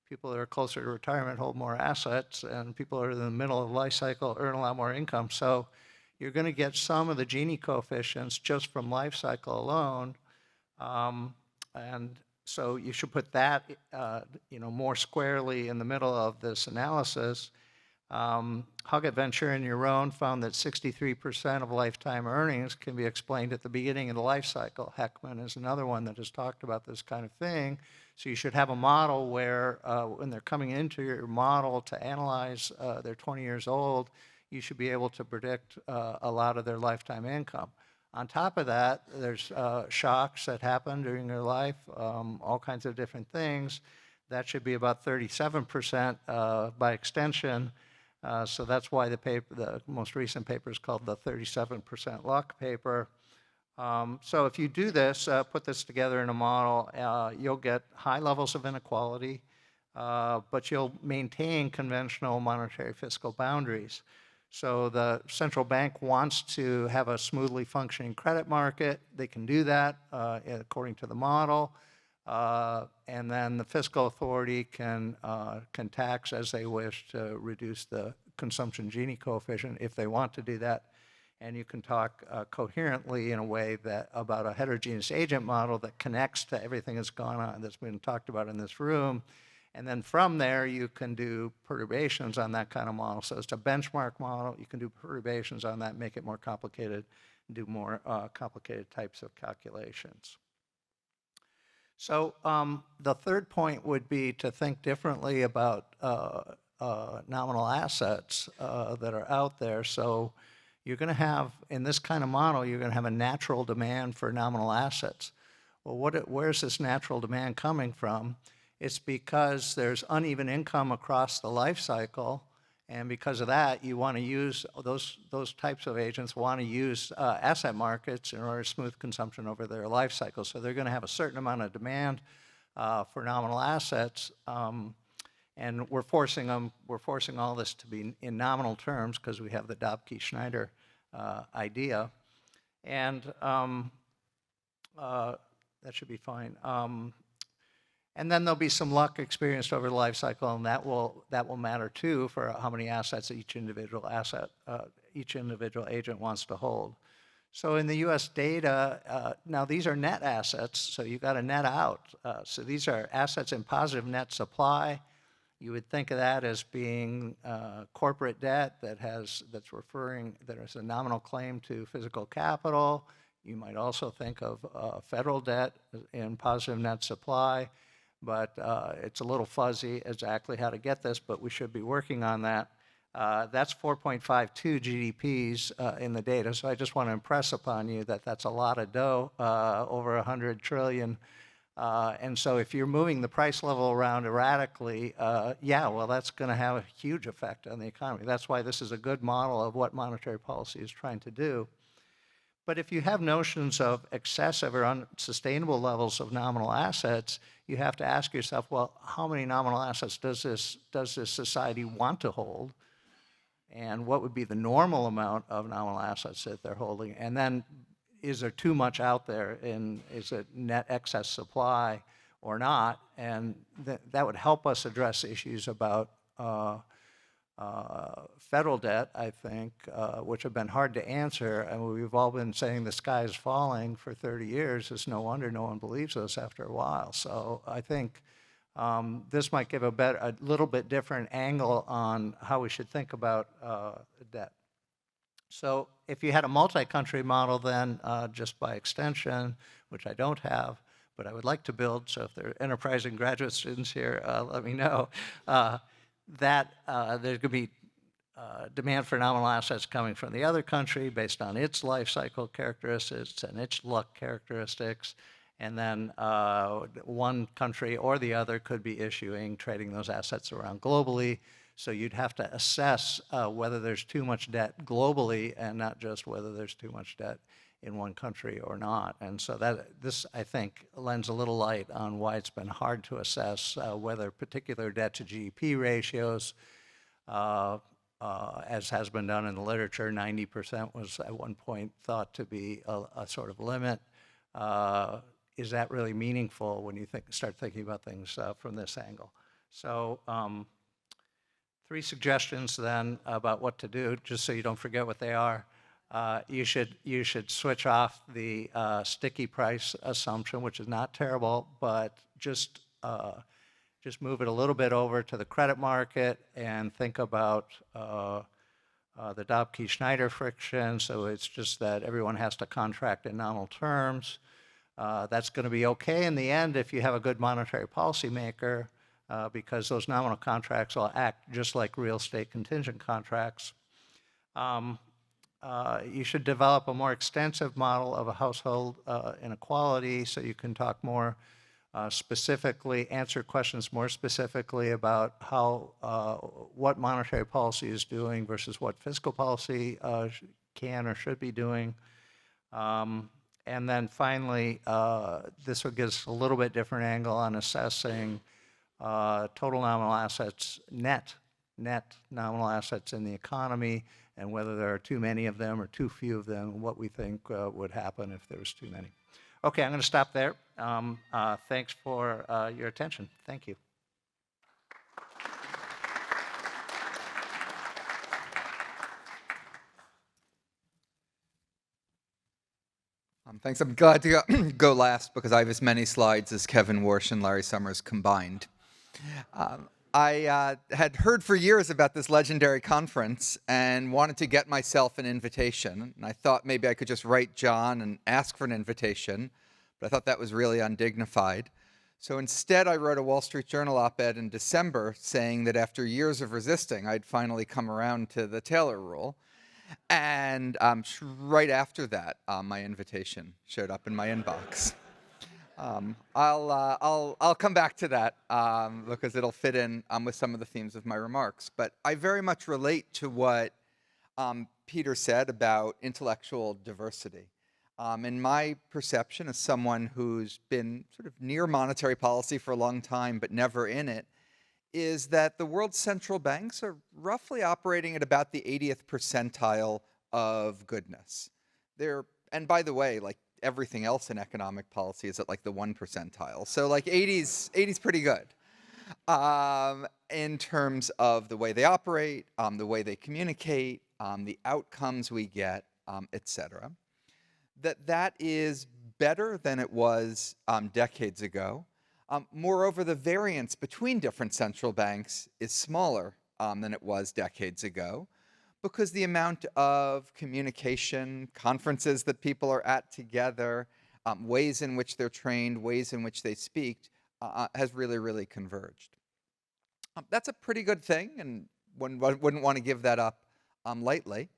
people that are closer to retirement hold more assets, and people that are in the middle of life cycle earn a lot more income. So you're going to get some of the Gini coefficients just from life cycle alone. And so you should put that, more squarely in the middle of this analysis. Huggett, Ventura, and Yaron found that 63% of lifetime earnings can be explained at the beginning of the life cycle. Heckman is another one that has talked about this kind of thing. So you should have a model where when they're coming into your model to analyze, they're 20 years old, you should be able to predict a lot of their lifetime income. On top of that, there's shocks that happen during their life, all kinds of different things. That should be about 37% by extension. So that's why the most recent paper is called the 37% luck paper. So if you do this, put this together in a model, you'll get high levels of inequality, but you'll maintain conventional monetary fiscal boundaries. So the central bank wants to have a smoothly functioning credit market. They can do that according to the model. And then the fiscal authority can tax as they wish to reduce the consumption Gini coefficient if they want to do that. And you can talk coherently in a way that about a heterogeneous agent model that connects to everything that's gone on, that's been talked about in this room. And then from there, you can do perturbations on that kind of model. So it's a benchmark model. You can do perturbations on that, make it more complicated, do more complicated types of calculations. So the third point would be to think differently about nominal assets that are out there. So you're going to have, in this kind of model, you're going to have a natural demand for nominal assets. Well, where's this natural demand coming from? It's because there's uneven income across the life cycle, and because of that, you want to use those types of agents want to use asset markets in order to smooth consumption over their life cycle. So they're going to have a certain amount of demand for nominal assets, and we're forcing all this to be in nominal terms because we have the Dobke-Schneider idea, and that should be fine. And then there'll be some luck experienced over the life cycle, and that will matter too for how many assets each individual agent wants to hold. So in the U.S. data, now these are net assets, so you've got to net out. So these are assets in positive net supply. You would think of that as being corporate debt that has a nominal claim to physical capital. You might also think of federal debt in positive net supply. But it's a little fuzzy exactly how to get this, but we should be working on that. That's 4.52 GDPs in the data, so I just want to impress upon you that that's a lot of dough, over 100 trillion. And so if you're moving the price level around erratically, yeah, well, that's going to have a huge effect on the economy. That's why this is a good model of what monetary policy is trying to do. But if you have notions of excessive or unsustainable levels of nominal assets, you have to ask yourself, well, how many nominal assets does this society want to hold? And what would be the normal amount of nominal assets that they're holding? And then is there too much out there, and is it net excess supply or not? And that would help us address issues about federal debt, I think, which have been hard to answer. And we've all been saying the sky is falling for 30 years. It's no wonder no one believes us after a while. So I think this might give a little bit different angle on how we should think about debt. So if you had a multi-country model, then just by extension, which I don't have, but I would like to build, so if there are enterprising graduate students here, let me know, that there could be demand for nominal assets coming from the other country based on its life cycle characteristics and its luck characteristics. And then one country or the other could be trading those assets around globally. So you'd have to assess whether there's too much debt globally and not just whether there's too much debt in one country or not. And so this, I think, lends a little light on why it's been hard to assess whether particular debt to GDP ratios, as has been done in the literature, 90% was at one point thought to be a sort of limit. Is that really meaningful when you start thinking about things from this angle? So 3 suggestions then about what to do, just so you don't forget what they are. You should switch off the sticky price assumption, which is not terrible, but just move it a little bit over to the credit market and think about the Dobke-Schneider friction. So it's just that everyone has to contract in nominal terms. That's going to be okay in the end if you have a good monetary policy maker, because those nominal contracts will act just like real estate contingent contracts. You should develop a more extensive model of a household inequality so you can talk more specifically answer questions more specifically about how what monetary policy is doing versus what fiscal policy can or should be doing. And then finally, this will give us a little bit different angle on assessing total nominal assets, net nominal assets in the economy, and whether there are too many of them or too few of them, and what we think would happen if there was too many. Okay, I'm going to stop there. Thanks for your attention. Thank you. Thanks. I'm glad to go last because I have as many slides as Kevin Warsh and Larry Summers combined. I had heard for years about this legendary conference and wanted to get myself an invitation. And I thought maybe I could just write John and ask for an invitation, but I thought that was really undignified. So instead, I wrote a Wall Street Journal op-ed in December saying that after years of resisting, I'd finally come around to the Taylor rule. And right after that, my invitation showed up in my inbox. I'll come back to that because it'll fit in with some of the themes of my remarks. But I very much relate to what Peter said about intellectual diversity. In my perception, as someone who's been sort of near monetary policy for a long time but never in it, is that the world's central banks are roughly operating at about the 80th percentile of goodness. And by the way, like everything else in economic policy is at like the 1 percentile. So like 80's pretty good in terms of the way they operate, the way they communicate, the outcomes we get, et cetera. That is better than it was decades ago. Moreover, the variance between different central banks is smaller than it was decades ago because the amount of communication, conferences that people are at together, ways in which they're trained, ways in which they speak, has really, really converged. That's a pretty good thing, and one wouldn't want to give that up lightly.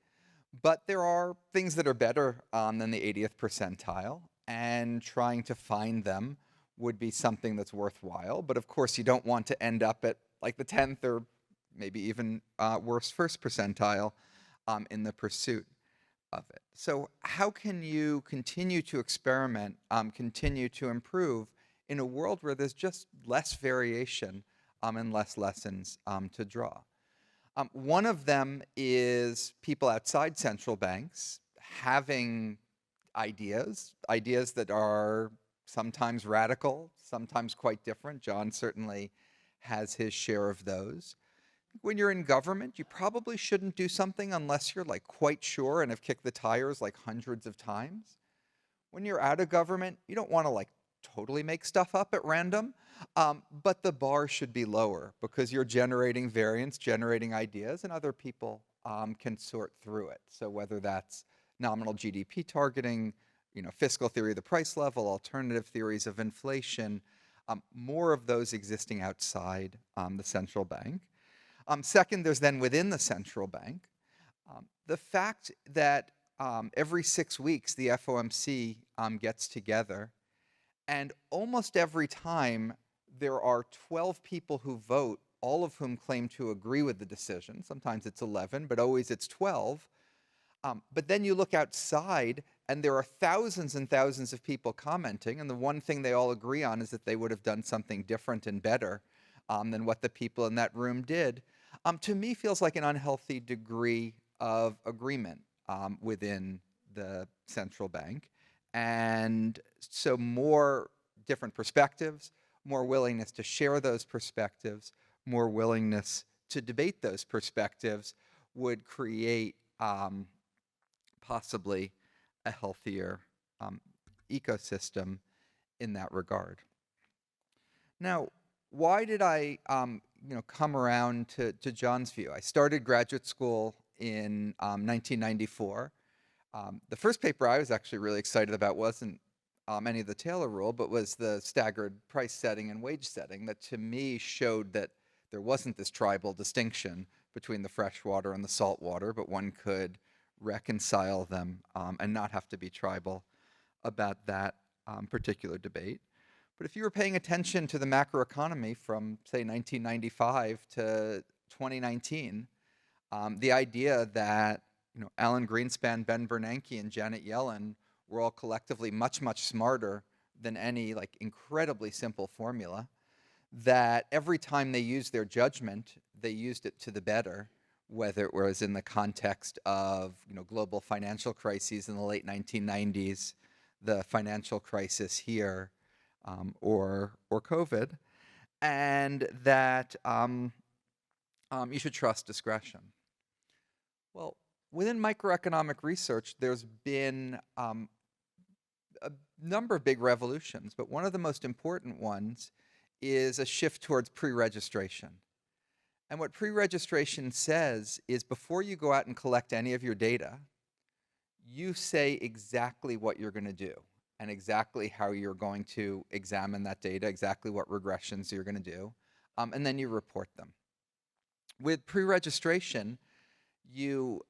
But there are things that are better than the 80th percentile, and trying to find them would be something that's worthwhile. But of course, you don't want to end up at like the 10th or maybe even worse first percentile in the pursuit of it. So how can you continue to experiment, continue to improve in a world where there's just less variation and less lessons to draw? One of them is people outside central banks having ideas that are sometimes radical, sometimes quite different. John certainly has his share of those. When you're in government, you probably shouldn't do something unless you're like quite sure and have kicked the tires like hundreds of times. When you're out of government, you don't want to like totally make stuff up at random, but the bar should be lower because you're generating variance, generating ideas, and other people can sort through it. So whether that's nominal GDP targeting, fiscal theory of the price level, alternative theories of inflation, more of those existing outside the central bank. Second, there's then within the central bank, the fact that every 6 weeks the FOMC gets together, and almost every time there are 12 people who vote, all of whom claim to agree with the decision. Sometimes it's 11, but always it's 12. But then you look outside, and there are thousands and thousands of people commenting, and the one thing they all agree on is that they would have done something different and better than what the people in that room did. To me, feels like an unhealthy degree of agreement within the central bank. And so more different perspectives, more willingness to share those perspectives, more willingness to debate those perspectives would create possibly a healthier ecosystem in that regard. Now, why did I come around to John's view? I started graduate school in 1994. The first paper I was actually really excited about wasn't any of the Taylor rule, but was the staggered price setting and wage setting that to me showed that there wasn't this tribal distinction between the freshwater and the saltwater, but one could reconcile them and not have to be tribal about that particular debate. But if you were paying attention to the macroeconomy from, say, 1995 to 2019, the idea that Alan Greenspan, Ben Bernanke, and Janet Yellen were all collectively much, much smarter than any incredibly simple formula, that every time they used their judgment, they used it to the better, whether it was in the context of global financial crises in the late 1990s, the financial crisis here, or COVID, and that you should trust discretion. Well, within microeconomic research, there's been a number of big revolutions, but one of the most important ones is a shift towards pre-registration. And what pre-registration says is before you go out and collect any of your data, you say exactly what you're going to do and exactly how you're going to examine that data, exactly what regressions you're going to do, and then you report them. With pre-registration, you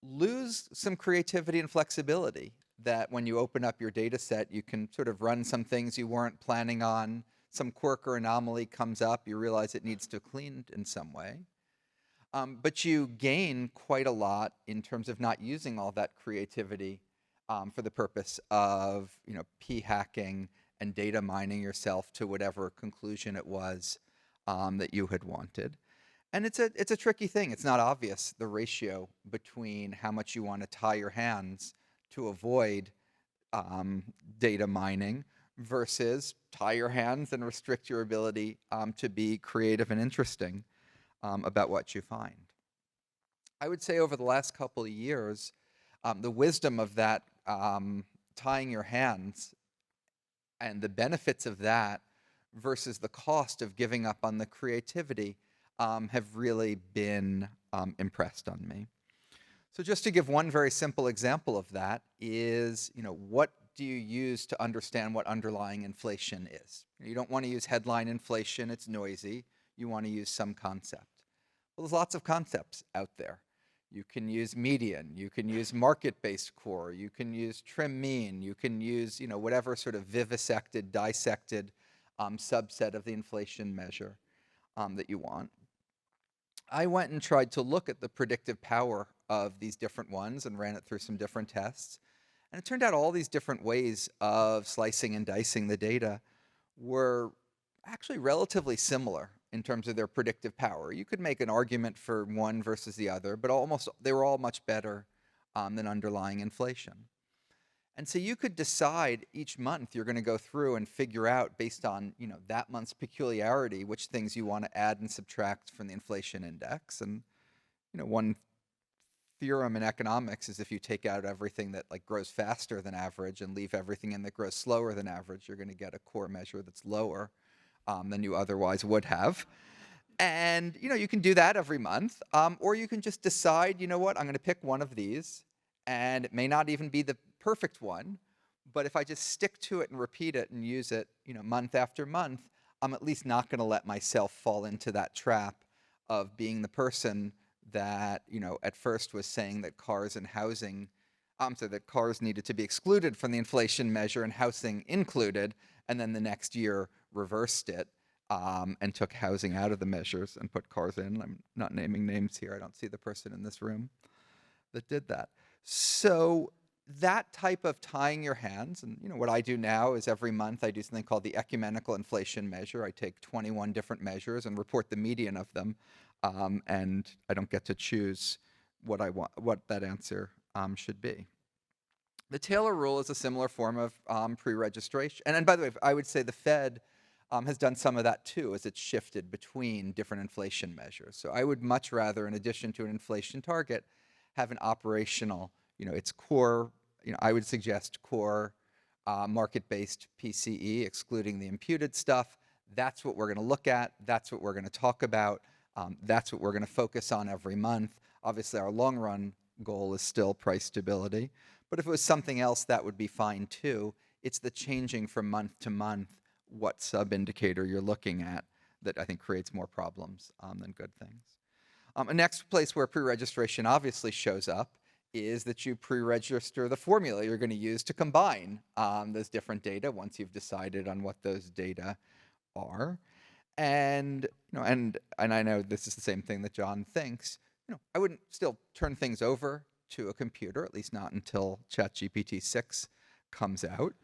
lose some creativity and flexibility that when you open up your data set, you can sort of run some things you weren't planning on. Some quirk or anomaly comes up, you realize it needs to be cleaned in some way. But you gain quite a lot in terms of not using all that creativity for the purpose of p-hacking and data mining yourself to whatever conclusion it was that you had wanted. And it's a tricky thing. It's not obvious, the ratio between how much you want to tie your hands to avoid data mining versus tie your hands and restrict your ability to be creative and interesting about what you find. I would say over the last couple of years, the wisdom of that tying your hands and the benefits of that versus the cost of giving up on the creativity have really been impressed on me. So just to give one very simple example of that is, what do you use to understand what underlying inflation is? You don't want to use headline inflation, it's noisy. You want to use some concept. Well, there's lots of concepts out there. You can use median, you can use market-based core, you can use trim mean, you can use whatever sort of vivisected, dissected subset of the inflation measure that you want. I went and tried to look at the predictive power of these different ones and ran it through some different tests. And it turned out all these different ways of slicing and dicing the data were actually relatively similar in terms of their predictive power. You could make an argument for one versus the other, but they were all much better than underlying inflation. And so you could decide each month you're going to go through and figure out based on that month's peculiarity which things you want to add and subtract from the inflation index. And one theorem in economics is if you take out everything that grows faster than average and leave everything in that grows slower than average, you're going to get a core measure that's lower than you otherwise would have. And you can do that every month, or you can just decide, what, I'm going to pick one of these, and it may not even be the perfect one, but if I just stick to it and repeat it and use it, month after month, I'm at least not going to let myself fall into that trap of being the person that, at first was saying that cars and housing, that cars needed to be excluded from the inflation measure and housing included, and then the next year reversed it and took housing out of the measures and put cars in. I'm not naming names here. I don't see the person in this room that did that. So that type of tying your hands, and what I do now is every month I do something called the ecumenical inflation measure. I take 21 different measures and report the median of them, and I don't get to choose what I want, what that answer should be. The Taylor rule is a similar form of pre-registration, and by the way, I would say the Fed has done some of that too, as it's shifted between different inflation measures. So I would much rather, in addition to an inflation target, have an operational, it's core, I would suggest core market-based PCE, excluding the imputed stuff. That's what we're going to look at. That's what we're going to talk about. That's what we're going to focus on every month. Obviously, our long-run goal is still price stability. But if it was something else, that would be fine too. It's the changing from month to month what sub-indicator you're looking at that I think creates more problems than good things. A next place where pre-registration obviously shows up is that you pre-register the formula you're going to use to combine those different data once you've decided on what those data are. And and I know this is the same thing that John thinks. I wouldn't still turn things over to a computer, at least not until ChatGPT 6 comes out.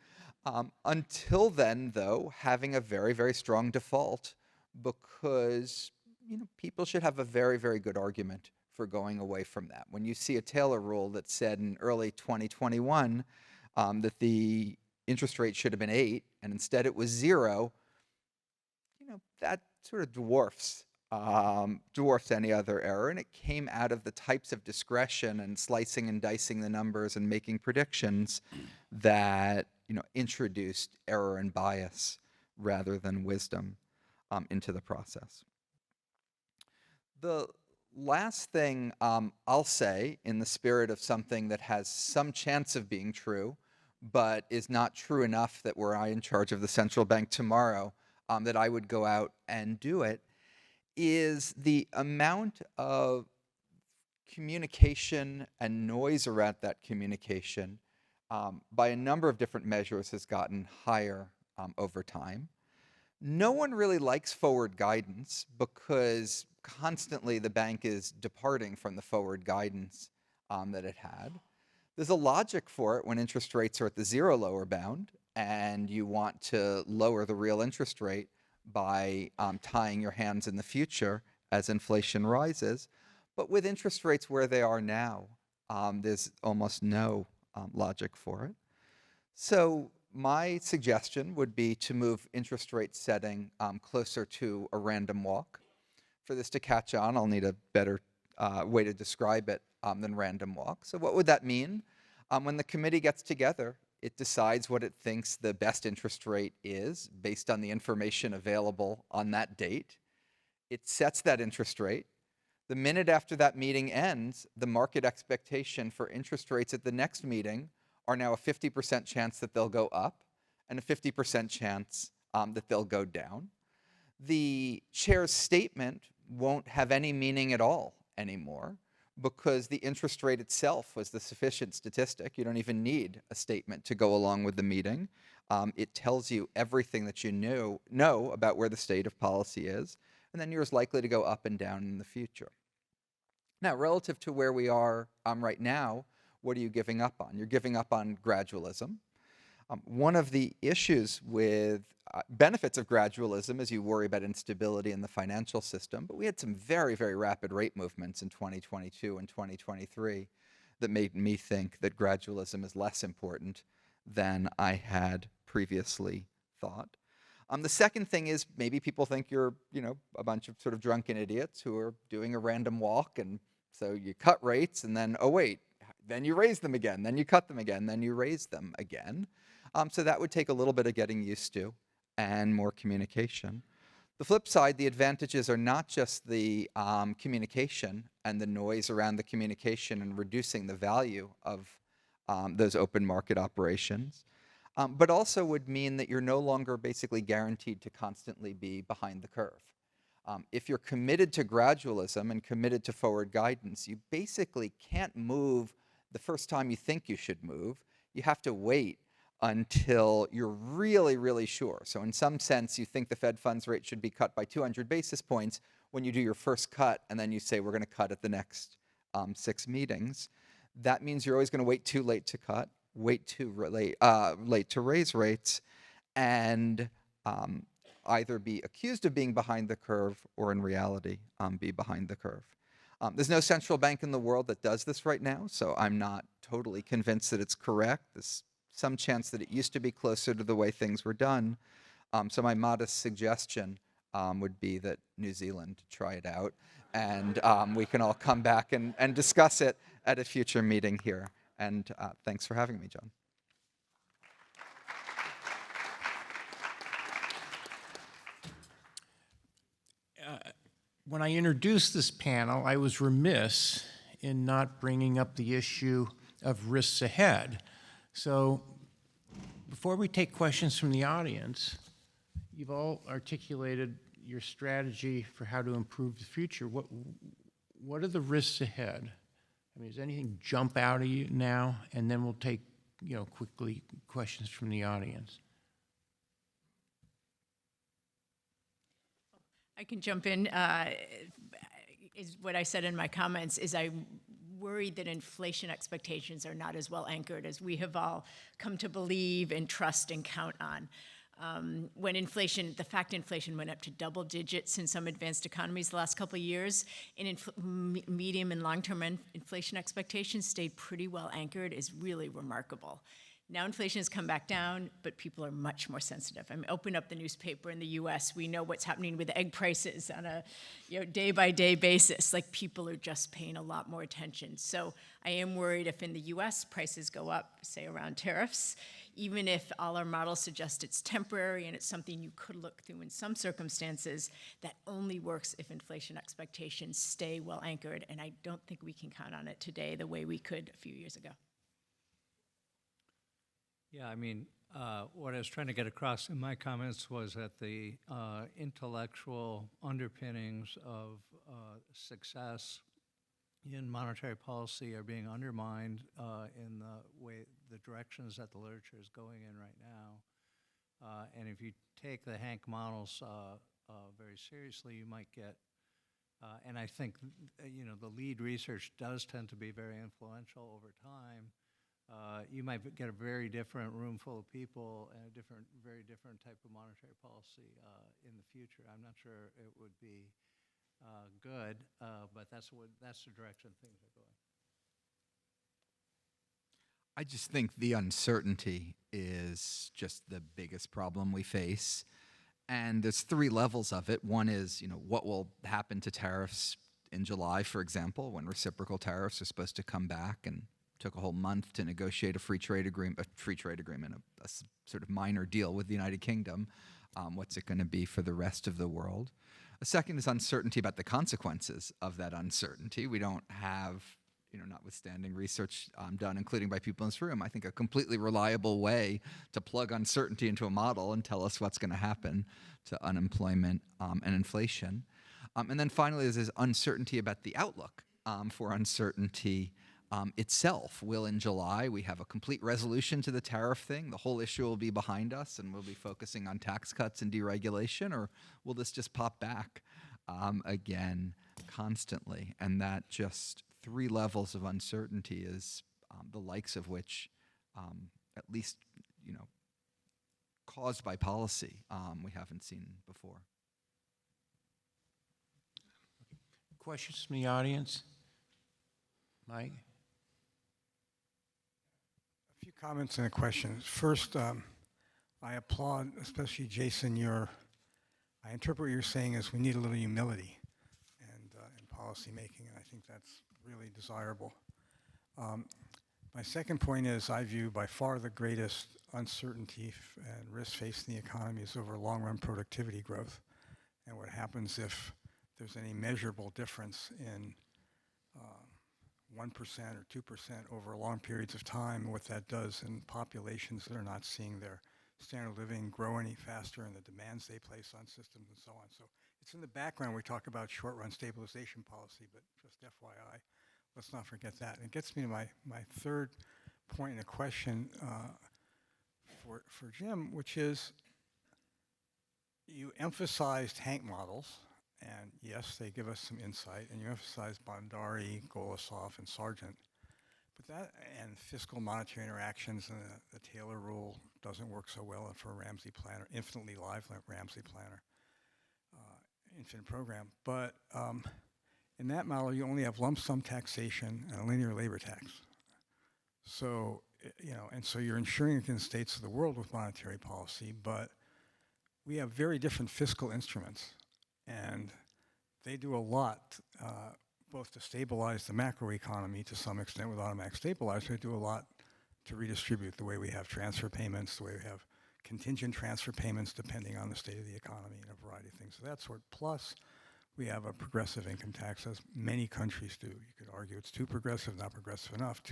Until then, though, having a very, very strong default, because people should have a very, very good argument for going away from that. When you see a Taylor rule that said in early 2021 that the interest rate should have been 8 and instead it was 0, that sort of dwarfs any other error, and it came out of the types of discretion and slicing and dicing the numbers and making predictions that introduced error and bias rather than wisdom into the process. The last thing I'll say, in the spirit of something that has some chance of being true, but is not true enough that were I in charge of the central bank tomorrow, that I would go out and do it, is the amount of communication and noise around that communication by a number of different measures has gotten higher over time. No one really likes forward guidance because constantly the bank is departing from the forward guidance that it had. There's a logic for it when interest rates are at the zero lower bound and you want to lower the real interest rate by tying your hands in the future as inflation rises. But with interest rates where they are now, there's almost no logic for it. So my suggestion would be to move interest rate setting closer to a random walk. For this to catch on, I'll need a better way to describe it than random walk. So what would that mean? When the committee gets together, it decides what it thinks the best interest rate is based on the information available on that date. It sets that interest rate. The minute after that meeting ends, the market expectation for interest rates at the next meeting are now a 50% chance that they'll go up and a 50% chance that they'll go down. The chair's statement won't have any meaning at all anymore because the interest rate itself was the sufficient statistic. You don't even need a statement to go along with the meeting. It tells you everything that you know about where the state of policy is, and then you're as likely to go up and down in the future. Now, relative to where we are right now, what are you giving up on? You're giving up on gradualism. One of the issues with benefits of gradualism is you worry about instability in the financial system, but we had some very, very rapid rate movements in 2022 and 2023 that made me think that gradualism is less important than I had previously thought. The second thing is maybe people think you're, a bunch of sort of drunken idiots who are doing a random walk, and so you cut rates and then, oh wait, then you raise them again, then you cut them again, then you raise them again. So that would take a little bit of getting used to and more communication. The flip side, the advantages are not just the communication and the noise around the communication and reducing the value of those open market operations, but also would mean that you're no longer basically guaranteed to constantly be behind the curve. If you're committed to gradualism and committed to forward guidance, you basically can't move the first time you think you should move. You have to wait until you're really, really sure. So in some sense, you think the Fed funds rate should be cut by 200 basis points when you do your first cut, and then you say, we're going to cut at the next 6 meetings. That means you're always going to wait too late to cut, wait too late to raise rates, and either be accused of being behind the curve or in reality be behind the curve. There's no central bank in the world that does this right now, so I'm not totally convinced that it's correct. There's some chance that it used to be closer to the way things were done. So my modest suggestion would be that New Zealand try it out, and we can all come back and discuss it at a future meeting here. And thanks for having me, John. When I introduced this panel, I was remiss in not bringing up the issue of risks ahead. So before we take questions from the audience, you've all articulated your strategy for how to improve the future. What are the risks ahead I mean, does anything jump out at you now? And then we'll take, quickly questions from the audience. I can jump in. Is what I said in my comments is I'm worried that inflation expectations are not as well anchored as we have all come to believe and trust and count on. When the fact inflation went up to double digits in some advanced economies the last couple of years, and medium and long-term inflation expectations stayed pretty well anchored is really remarkable. Now inflation has come back down, but people are much more sensitive. I mean, open up the newspaper in the U.S., we know what's happening with egg prices on a day-by-day basis. Like, people are just paying a lot more attention. So I am worried if in the U.S. prices go up, say around tariffs, even if all our models suggest it's temporary and it's something you could look through in some circumstances, that only works if inflation expectations stay well anchored, and I don't think we can count on it today the way we could a few years ago. Yeah, I mean, what I was trying to get across in my comments was that the intellectual underpinnings of success in monetary policy are being undermined in the directions that the literature is going in right now. And if you take the Hank models very seriously, you might get, and I think, the lead research does tend to be very influential over time. You might get a very different room full of people and a very different type of monetary policy in the future. I'm not sure it would be good, but that's the direction things are going. I just think the uncertainty is just the biggest problem we face. And there's three levels of it. One is, what will happen to tariffs in July, for example, when reciprocal tariffs are supposed to come back, and took a whole month to negotiate a free trade agreement, a sort of minor deal with the United Kingdom. What's it going to be for the rest of the world? A second is uncertainty about the consequences of that uncertainty. We don't have, notwithstanding research done, including by people in this room, I think a completely reliable way to plug uncertainty into a model and tell us what's going to happen to unemployment and inflation. And then finally, there's this uncertainty about the outlook for uncertainty itself. Will in July we have a complete resolution to the tariff thing? The whole issue will be behind us and we'll be focusing on tax cuts and deregulation, or will this just pop back again constantly? And that just three levels of uncertainty is the likes of which, at least, caused by policy, we haven't seen before. Questions from the audience? Mike? A few comments and a question. First, I applaud, especially Jason, I interpret what you're saying as we need a little humility in policy making, and I think that's really desirable. My second point is I view by far the greatest uncertainty and risk facing the economy is over long-run productivity growth, and what happens if there's any measurable difference in 1% or 2% over long periods of time, and what that does in populations that are not seeing their standard of living grow any faster, and the demands they place on systems and so on. So it's in the background. We talk about short-run stabilization policy, but just FYI, let's not forget that. And it gets me to my third point in a question for Jim, which is you emphasized Hank models. And yes, they give us some insight, and you emphasize Bondari, Golisov, and Sargent. But that and fiscal monetary interactions and the Taylor rule doesn't work so well for a Ramsey planner, infinitely live Ramsey planner, infinite program. But in that model, you only have lump sum taxation and a linear labor tax. So, and so you're ensuring against states of the world with monetary policy, but we have very different fiscal instruments. And they do a lot, both to stabilize the macroeconomy to some extent with automatic stabilizers. They do a lot to redistribute, the way we have transfer payments, the way we have contingent transfer payments depending on the state of the economy and a variety of things of that sort. Plus, we have a progressive income tax, as many countries do. You could argue it's too progressive, not progressive enough,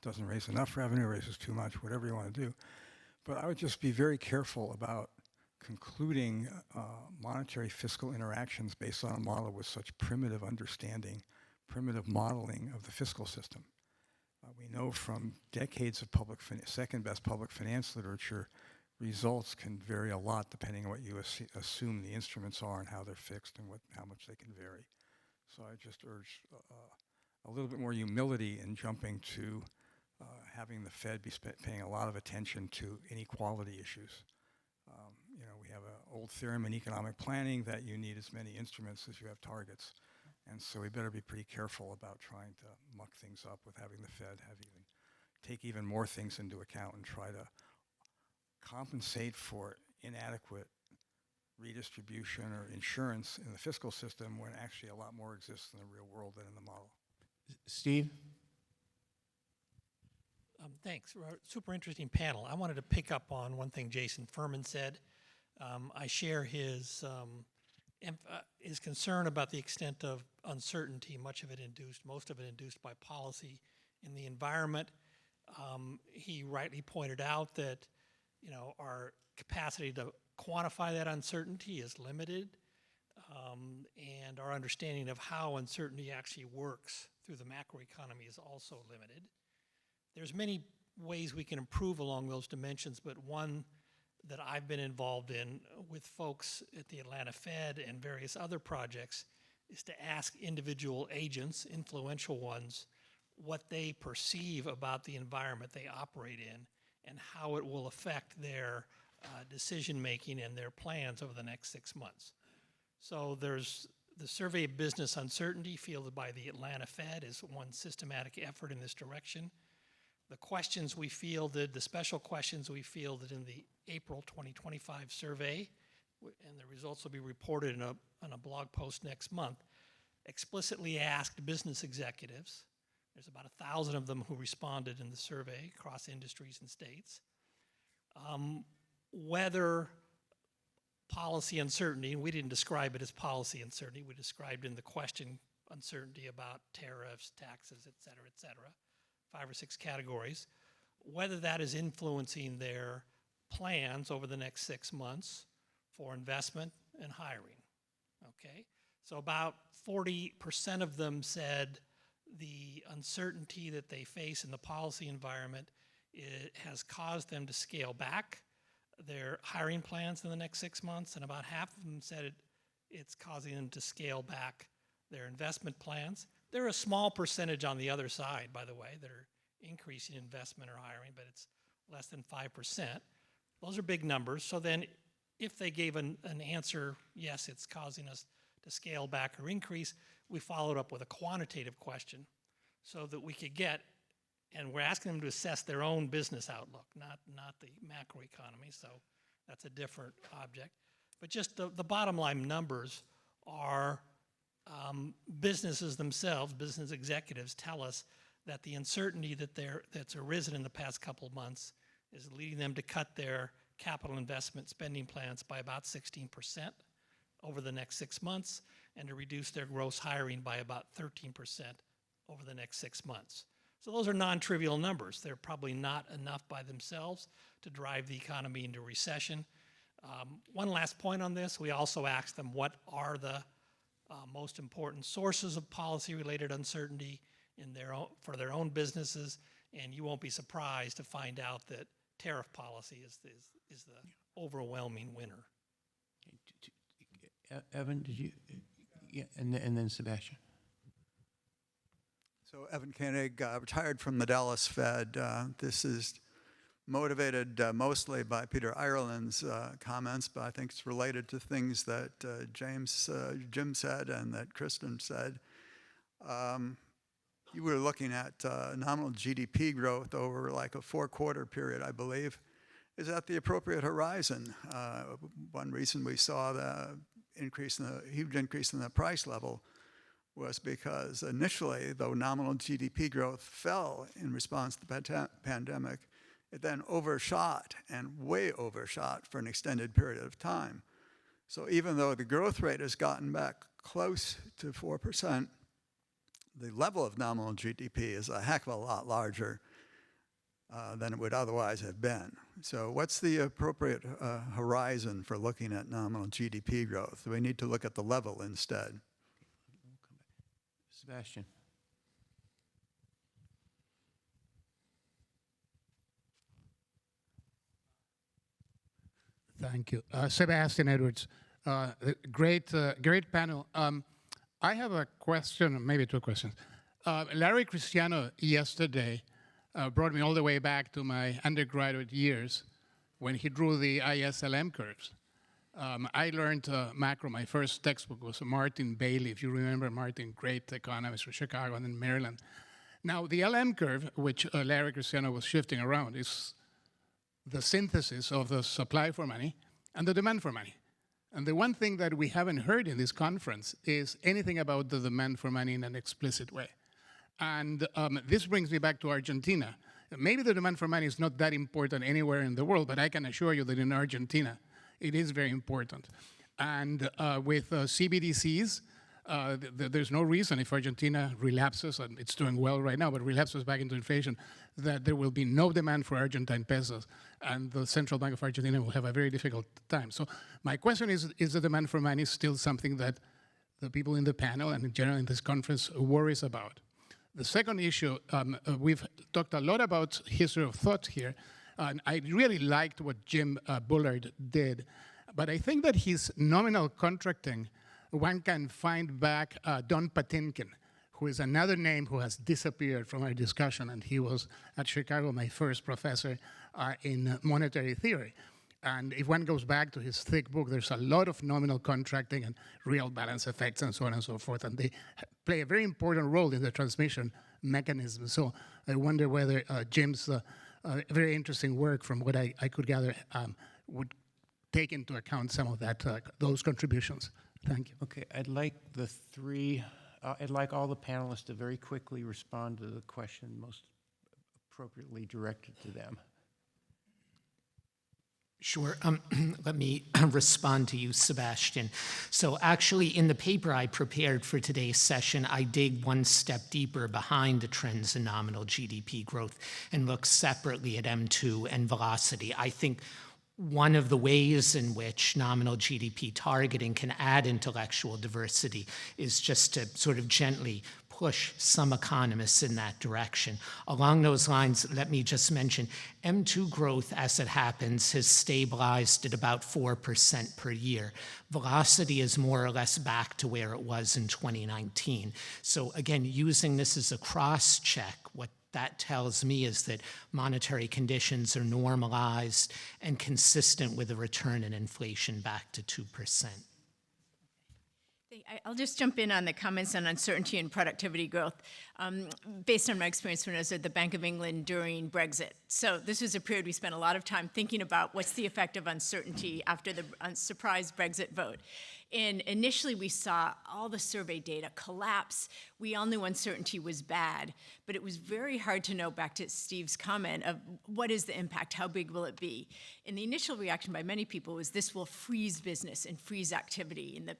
doesn't raise enough revenue, raises too much, whatever you want to do. But I would just be very careful about concluding monetary fiscal interactions based on a model with such primitive understanding primitive modeling of the fiscal system. We know from decades of second best public finance literature, results can vary a lot depending on what you assume the instruments are and how they're fixed and how much they can vary. So I just urge a little bit more humility in jumping to having the Fed be paying a lot of attention to inequality issues. You know, we have an old theorem in economic planning that you need as many instruments as you have targets. And so we better be pretty careful about trying to muck things up with having the Fed take even more things into account and try to compensate for inadequate redistribution or insurance in the fiscal system when actually a lot more exists in the real world than in the model. Steve? Thanks. Super interesting panel. I wanted to pick up on one thing Jason Furman said. I share his concern about the extent of uncertainty, most of it induced by policy in the environment. He rightly pointed out that, you know, our capacity to quantify that uncertainty is limited, and our understanding of how uncertainty actually works through the macroeconomy is also limited. There's many ways we can improve along those dimensions, but one that I've been involved in with folks at the Atlanta Fed and various other projects is to ask individual agents, influential ones, what they perceive about the environment they operate in and how it will affect their decision-making and their plans over the next 6 months. So there's the Survey of Business Uncertainty fielded by the Atlanta Fed is one systematic effort in this direction. The questions we fielded, the special questions we fielded in the April 2025 survey, and the results will be reported in a blog post next month, explicitly asked business executives, there's about 1,000 of them who responded in the survey across industries and states, whether policy uncertainty, and we didn't describe it as policy uncertainty, we described in the question uncertainty about tariffs, taxes, et cetera, 5 or 6 categories, whether that is influencing their plans over the next 6 months for investment and hiring, okay? So about 40% of them said the uncertainty that they face in the policy environment has caused them to scale back their hiring plans in the next 6 months, and about half of them said it's causing them to scale back their investment plans. There are a small percentage on the other side, by the way, that are increasing investment or hiring, but it's less than 5%. Those are big numbers. So then if they gave an answer, yes, it's causing us to scale back or increase, we followed up with a quantitative question so that we could get, and we're asking them to assess their own business outlook, not the macroeconomy, so that's a different object. But just the bottom line numbers are businesses themselves, business executives tell us that the uncertainty that's arisen in the past couple of months is leading them to cut their capital investment spending plans by about 16% over the next 6 months and to reduce their gross hiring by about 13% over the next 6 months. So those are non-trivial numbers. They're probably not enough by themselves to drive the economy into recession. One last point on this, we also asked them what are the most important sources of policy-related uncertainty for their own businesses, and you won't be surprised to find out that tariff policy is the overwhelming winner. Evan, did you? Yeah, and then Sebastian. So Evan Koenig, retired from the Dallas Fed. This is motivated mostly by Peter Ireland's comments, but I think it's related to things that Jim said and that Kristin said. You were looking at nominal GDP growth over like a 4-quarter period, I believe. Is that the appropriate horizon? One reason we saw the huge increase in the price level was because initially, though nominal GDP growth fell in response to the pandemic, it then overshot and way overshot for an extended period of time. So even though the growth rate has gotten back close to 4%, the level of nominal GDP is a heck of a lot larger than it would otherwise have been. So what's the appropriate horizon for looking at nominal GDP growth? We need to look at the level instead. Sebastian. Thank you. Sebastian Edwards, great panel. I have a question, maybe two questions. Larry Cristiano yesterday brought me all the way back to my undergraduate years when he drew the ISLM curves. I learned macro. My first textbook was Martin Bailey, if you remember Martin, great economist from Chicago and in Maryland. Now, the LM curve, which Larry Cristiano was shifting around, is the synthesis of the supply for money and the demand for money. And the one thing that we haven't heard in this conference is anything about the demand for money in an explicit way. And this brings me back to Argentina. Maybe the demand for money is not that important anywhere in the world, but I can assure you that in Argentina, it is very important. And with CBDCs, there's no reason if Argentina relapses, and it's doing well right now, but relapses back into inflation, that there will be no demand for Argentine pesos, and the Central Bank of Argentina will have a very difficult time. So my question is the demand for money still something that the people in the panel and in general in this conference worries about? The second issue, we've talked a lot about history of thought here, and I really liked what Jim Bullard did, but I think that his nominal contracting, one can find back Don Patinkin, who is another name who has disappeared from our discussion, and he was at Chicago my first professor in monetary theory. And if one goes back to his thick book, there's a lot of nominal contracting and real balance effects and so on and so forth, and they play a very important role in the transmission mechanism. So I wonder whether Jim's very interesting work, from what I could gather, would take into account some of that, those contributions. Thank you. Okay, I'd like all the panelists to very quickly respond to the question most appropriately directed to them. Sure. Let me respond to you, Sebastian. So actually, in the paper I prepared for today's session, I dig one step deeper behind the trends in nominal GDP growth and look separately at M2 and velocity. I think one of the ways in which nominal GDP targeting can add intellectual diversity is just to sort of gently push some economists in that direction. Along those lines, let me just mention M2 growth, as it happens, has stabilized at about 4% per year. Velocity is more or less back to where it was in 2019. So again, using this as a cross-check, what that tells me is that monetary conditions are normalized and consistent with a return in inflation back to 2%. I'll just jump in on the comments on uncertainty and productivity growth based on my experience when I was at the Bank of England during Brexit. So this was a period we spent a lot of time thinking about what's the effect of uncertainty after the surprise Brexit vote. And initially we saw all the survey data collapse. We all knew uncertainty was bad, but it was very hard to know, back to Steve's comment, of what is the impact, how big will it be? And the initial reaction by many people was this will freeze business and freeze activity, and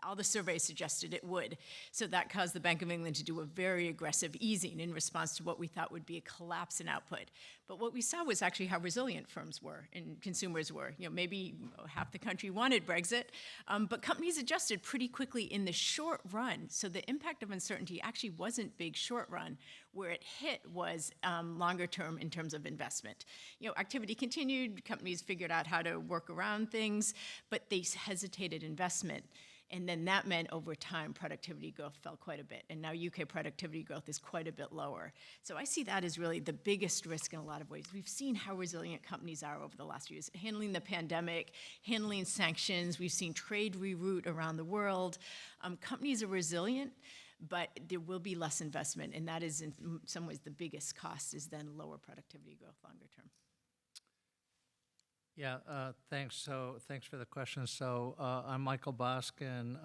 all the surveys suggested it would. So that caused the Bank of England to do a very aggressive easing in response to what we thought would be a collapse in output. But what we saw was actually how resilient firms were and consumers were. You know, maybe half the country wanted Brexit, but companies adjusted pretty quickly in the short run. So the impact of uncertainty actually wasn't big short run. Where it hit was longer term in terms of investment. You know, activity continued, companies figured out how to work around things, but they hesitated investment. And then that meant over time, productivity growth fell quite a bit. And now UK productivity growth is quite a bit lower. So I see that as really the biggest risk in a lot of ways. We've seen how resilient companies are over the last few years, handling the pandemic, handling sanctions. We've seen trade reroute around the world. Companies are resilient, but there will be less investment. And that is, in some ways, the biggest cost is then lower productivity growth longer term. Yeah, thanks. So thanks for the question. So I'm Michael Boskin.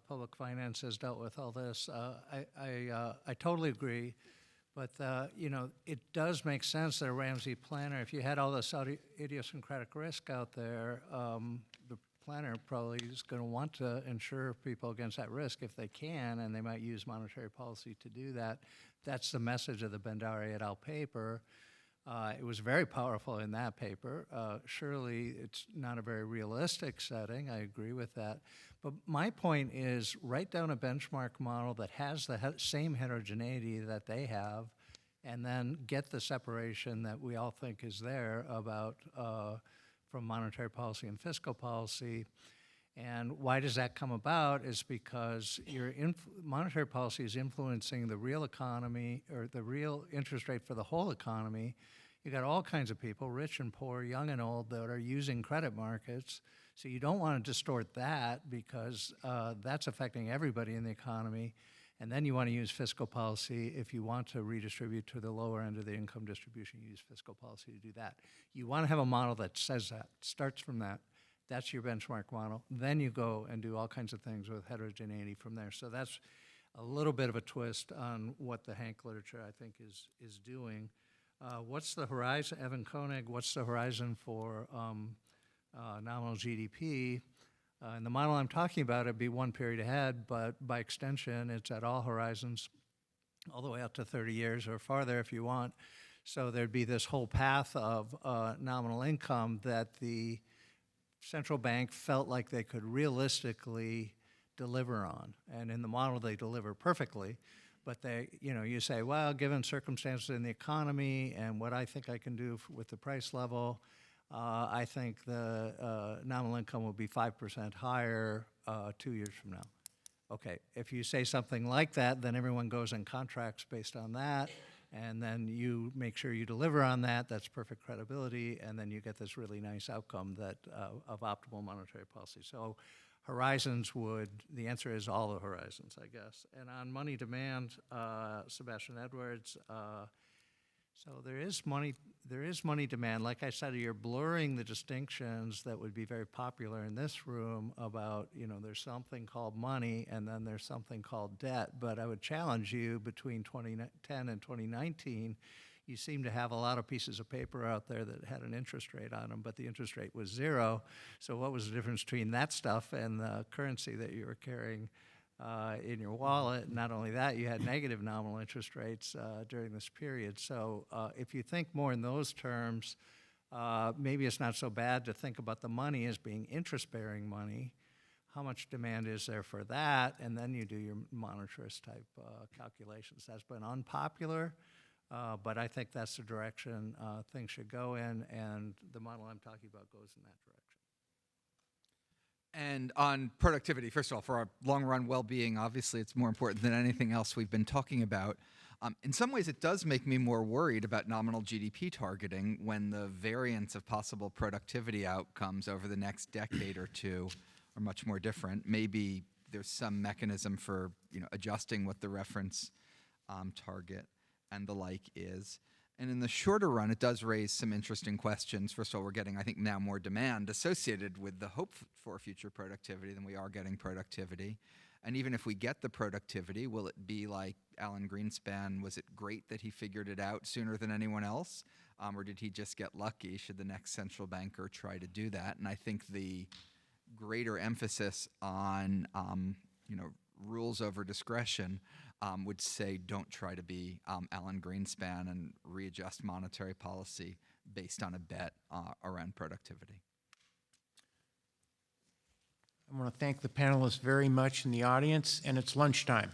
Public finance has dealt with all this. I totally agree, but you know, it does make sense that a Ramsey planner, if you had all this idiosyncratic risk out there, the planner probably is going to want to insure people against that risk if they can, and they might use monetary policy to do that. That's the message of the Bendari et al. Paper. It was very powerful in that paper. Surely it's not a very realistic setting. I agree with that. But my point is, write down a benchmark model that has the same heterogeneity that they have, and then get the separation that we all think is there about from monetary policy and fiscal policy. And why does that come about is because your monetary policy is influencing the real economy or the real interest rate for the whole economy. You got all kinds of people, rich and poor, young and old, that are using credit markets. So you don't want to distort that because that's affecting everybody in the economy. And then you want to use fiscal policy if you want to redistribute to the lower end of the income distribution. You use fiscal policy to do that. You want to have a model that says that, starts from that. That's your benchmark model. Then you go and do all kinds of things with heterogeneity from there. So that's a little bit of a twist on what the Hank literature, I think, is doing. What's the horizon, Evan Koenig, what's the horizon for nominal GDP? In the model I'm talking about, it'd be one period ahead, but by extension, it's at all horizons, all the way up to 30 years or farther if you want. So there'd be this whole path of nominal income that the central bank felt like they could realistically deliver on. And in the model, they deliver perfectly. But they, you say, well, given circumstances in the economy and what I think I can do with the price level, I think the nominal income will be 5% higher 2 years from now. Okay, if you say something like that, then everyone goes and contracts based on that, and then you make sure you deliver on that. That's perfect credibility, and then you get this really nice outcome that of optimal monetary policy. So horizons the answer is all the horizons, I guess. And on money demand, Sebastian Edwards, so there is money demand. Like I said, you're blurring the distinctions that would be very popular in this room about, there's something called money and then there's something called debt. But I would challenge you between 2010 and 2019, you seem to have a lot of pieces of paper out there that had an interest rate on them, but the interest rate was zero. So what was the difference between that stuff and the currency that you were carrying in your wallet? Not only that, you had negative nominal interest rates during this period. So if you think more in those terms, maybe it's not so bad to think about the money as being interest-bearing money. How much demand is there for that? And then you do your monetarist type calculations. That's been unpopular, but I think that's the direction things should go in, and the model I'm talking about goes in that direction. And on productivity, first of all, for our long-run well-being, obviously it's more important than anything else we've been talking about. In some ways, it does make me more worried about nominal GDP targeting when the variance of possible productivity outcomes over the next decade or two are much more different. Maybe there's some mechanism for adjusting what the reference target and the like is. And in the shorter run, it does raise some interesting questions. First of all, we're getting, I think, now more demand associated with the hope for future productivity than we are getting productivity. And even if we get the productivity, will it be like Alan Greenspan? Was it great that he figured it out sooner than anyone else? Or did he just get lucky? Should the next central banker try to do that? And I think the greater emphasis on rules over discretion would say don't try to be Alan Greenspan and readjust monetary policy based on a bet around productivity. I want to thank the panelists very much in the audience, and it's lunchtime.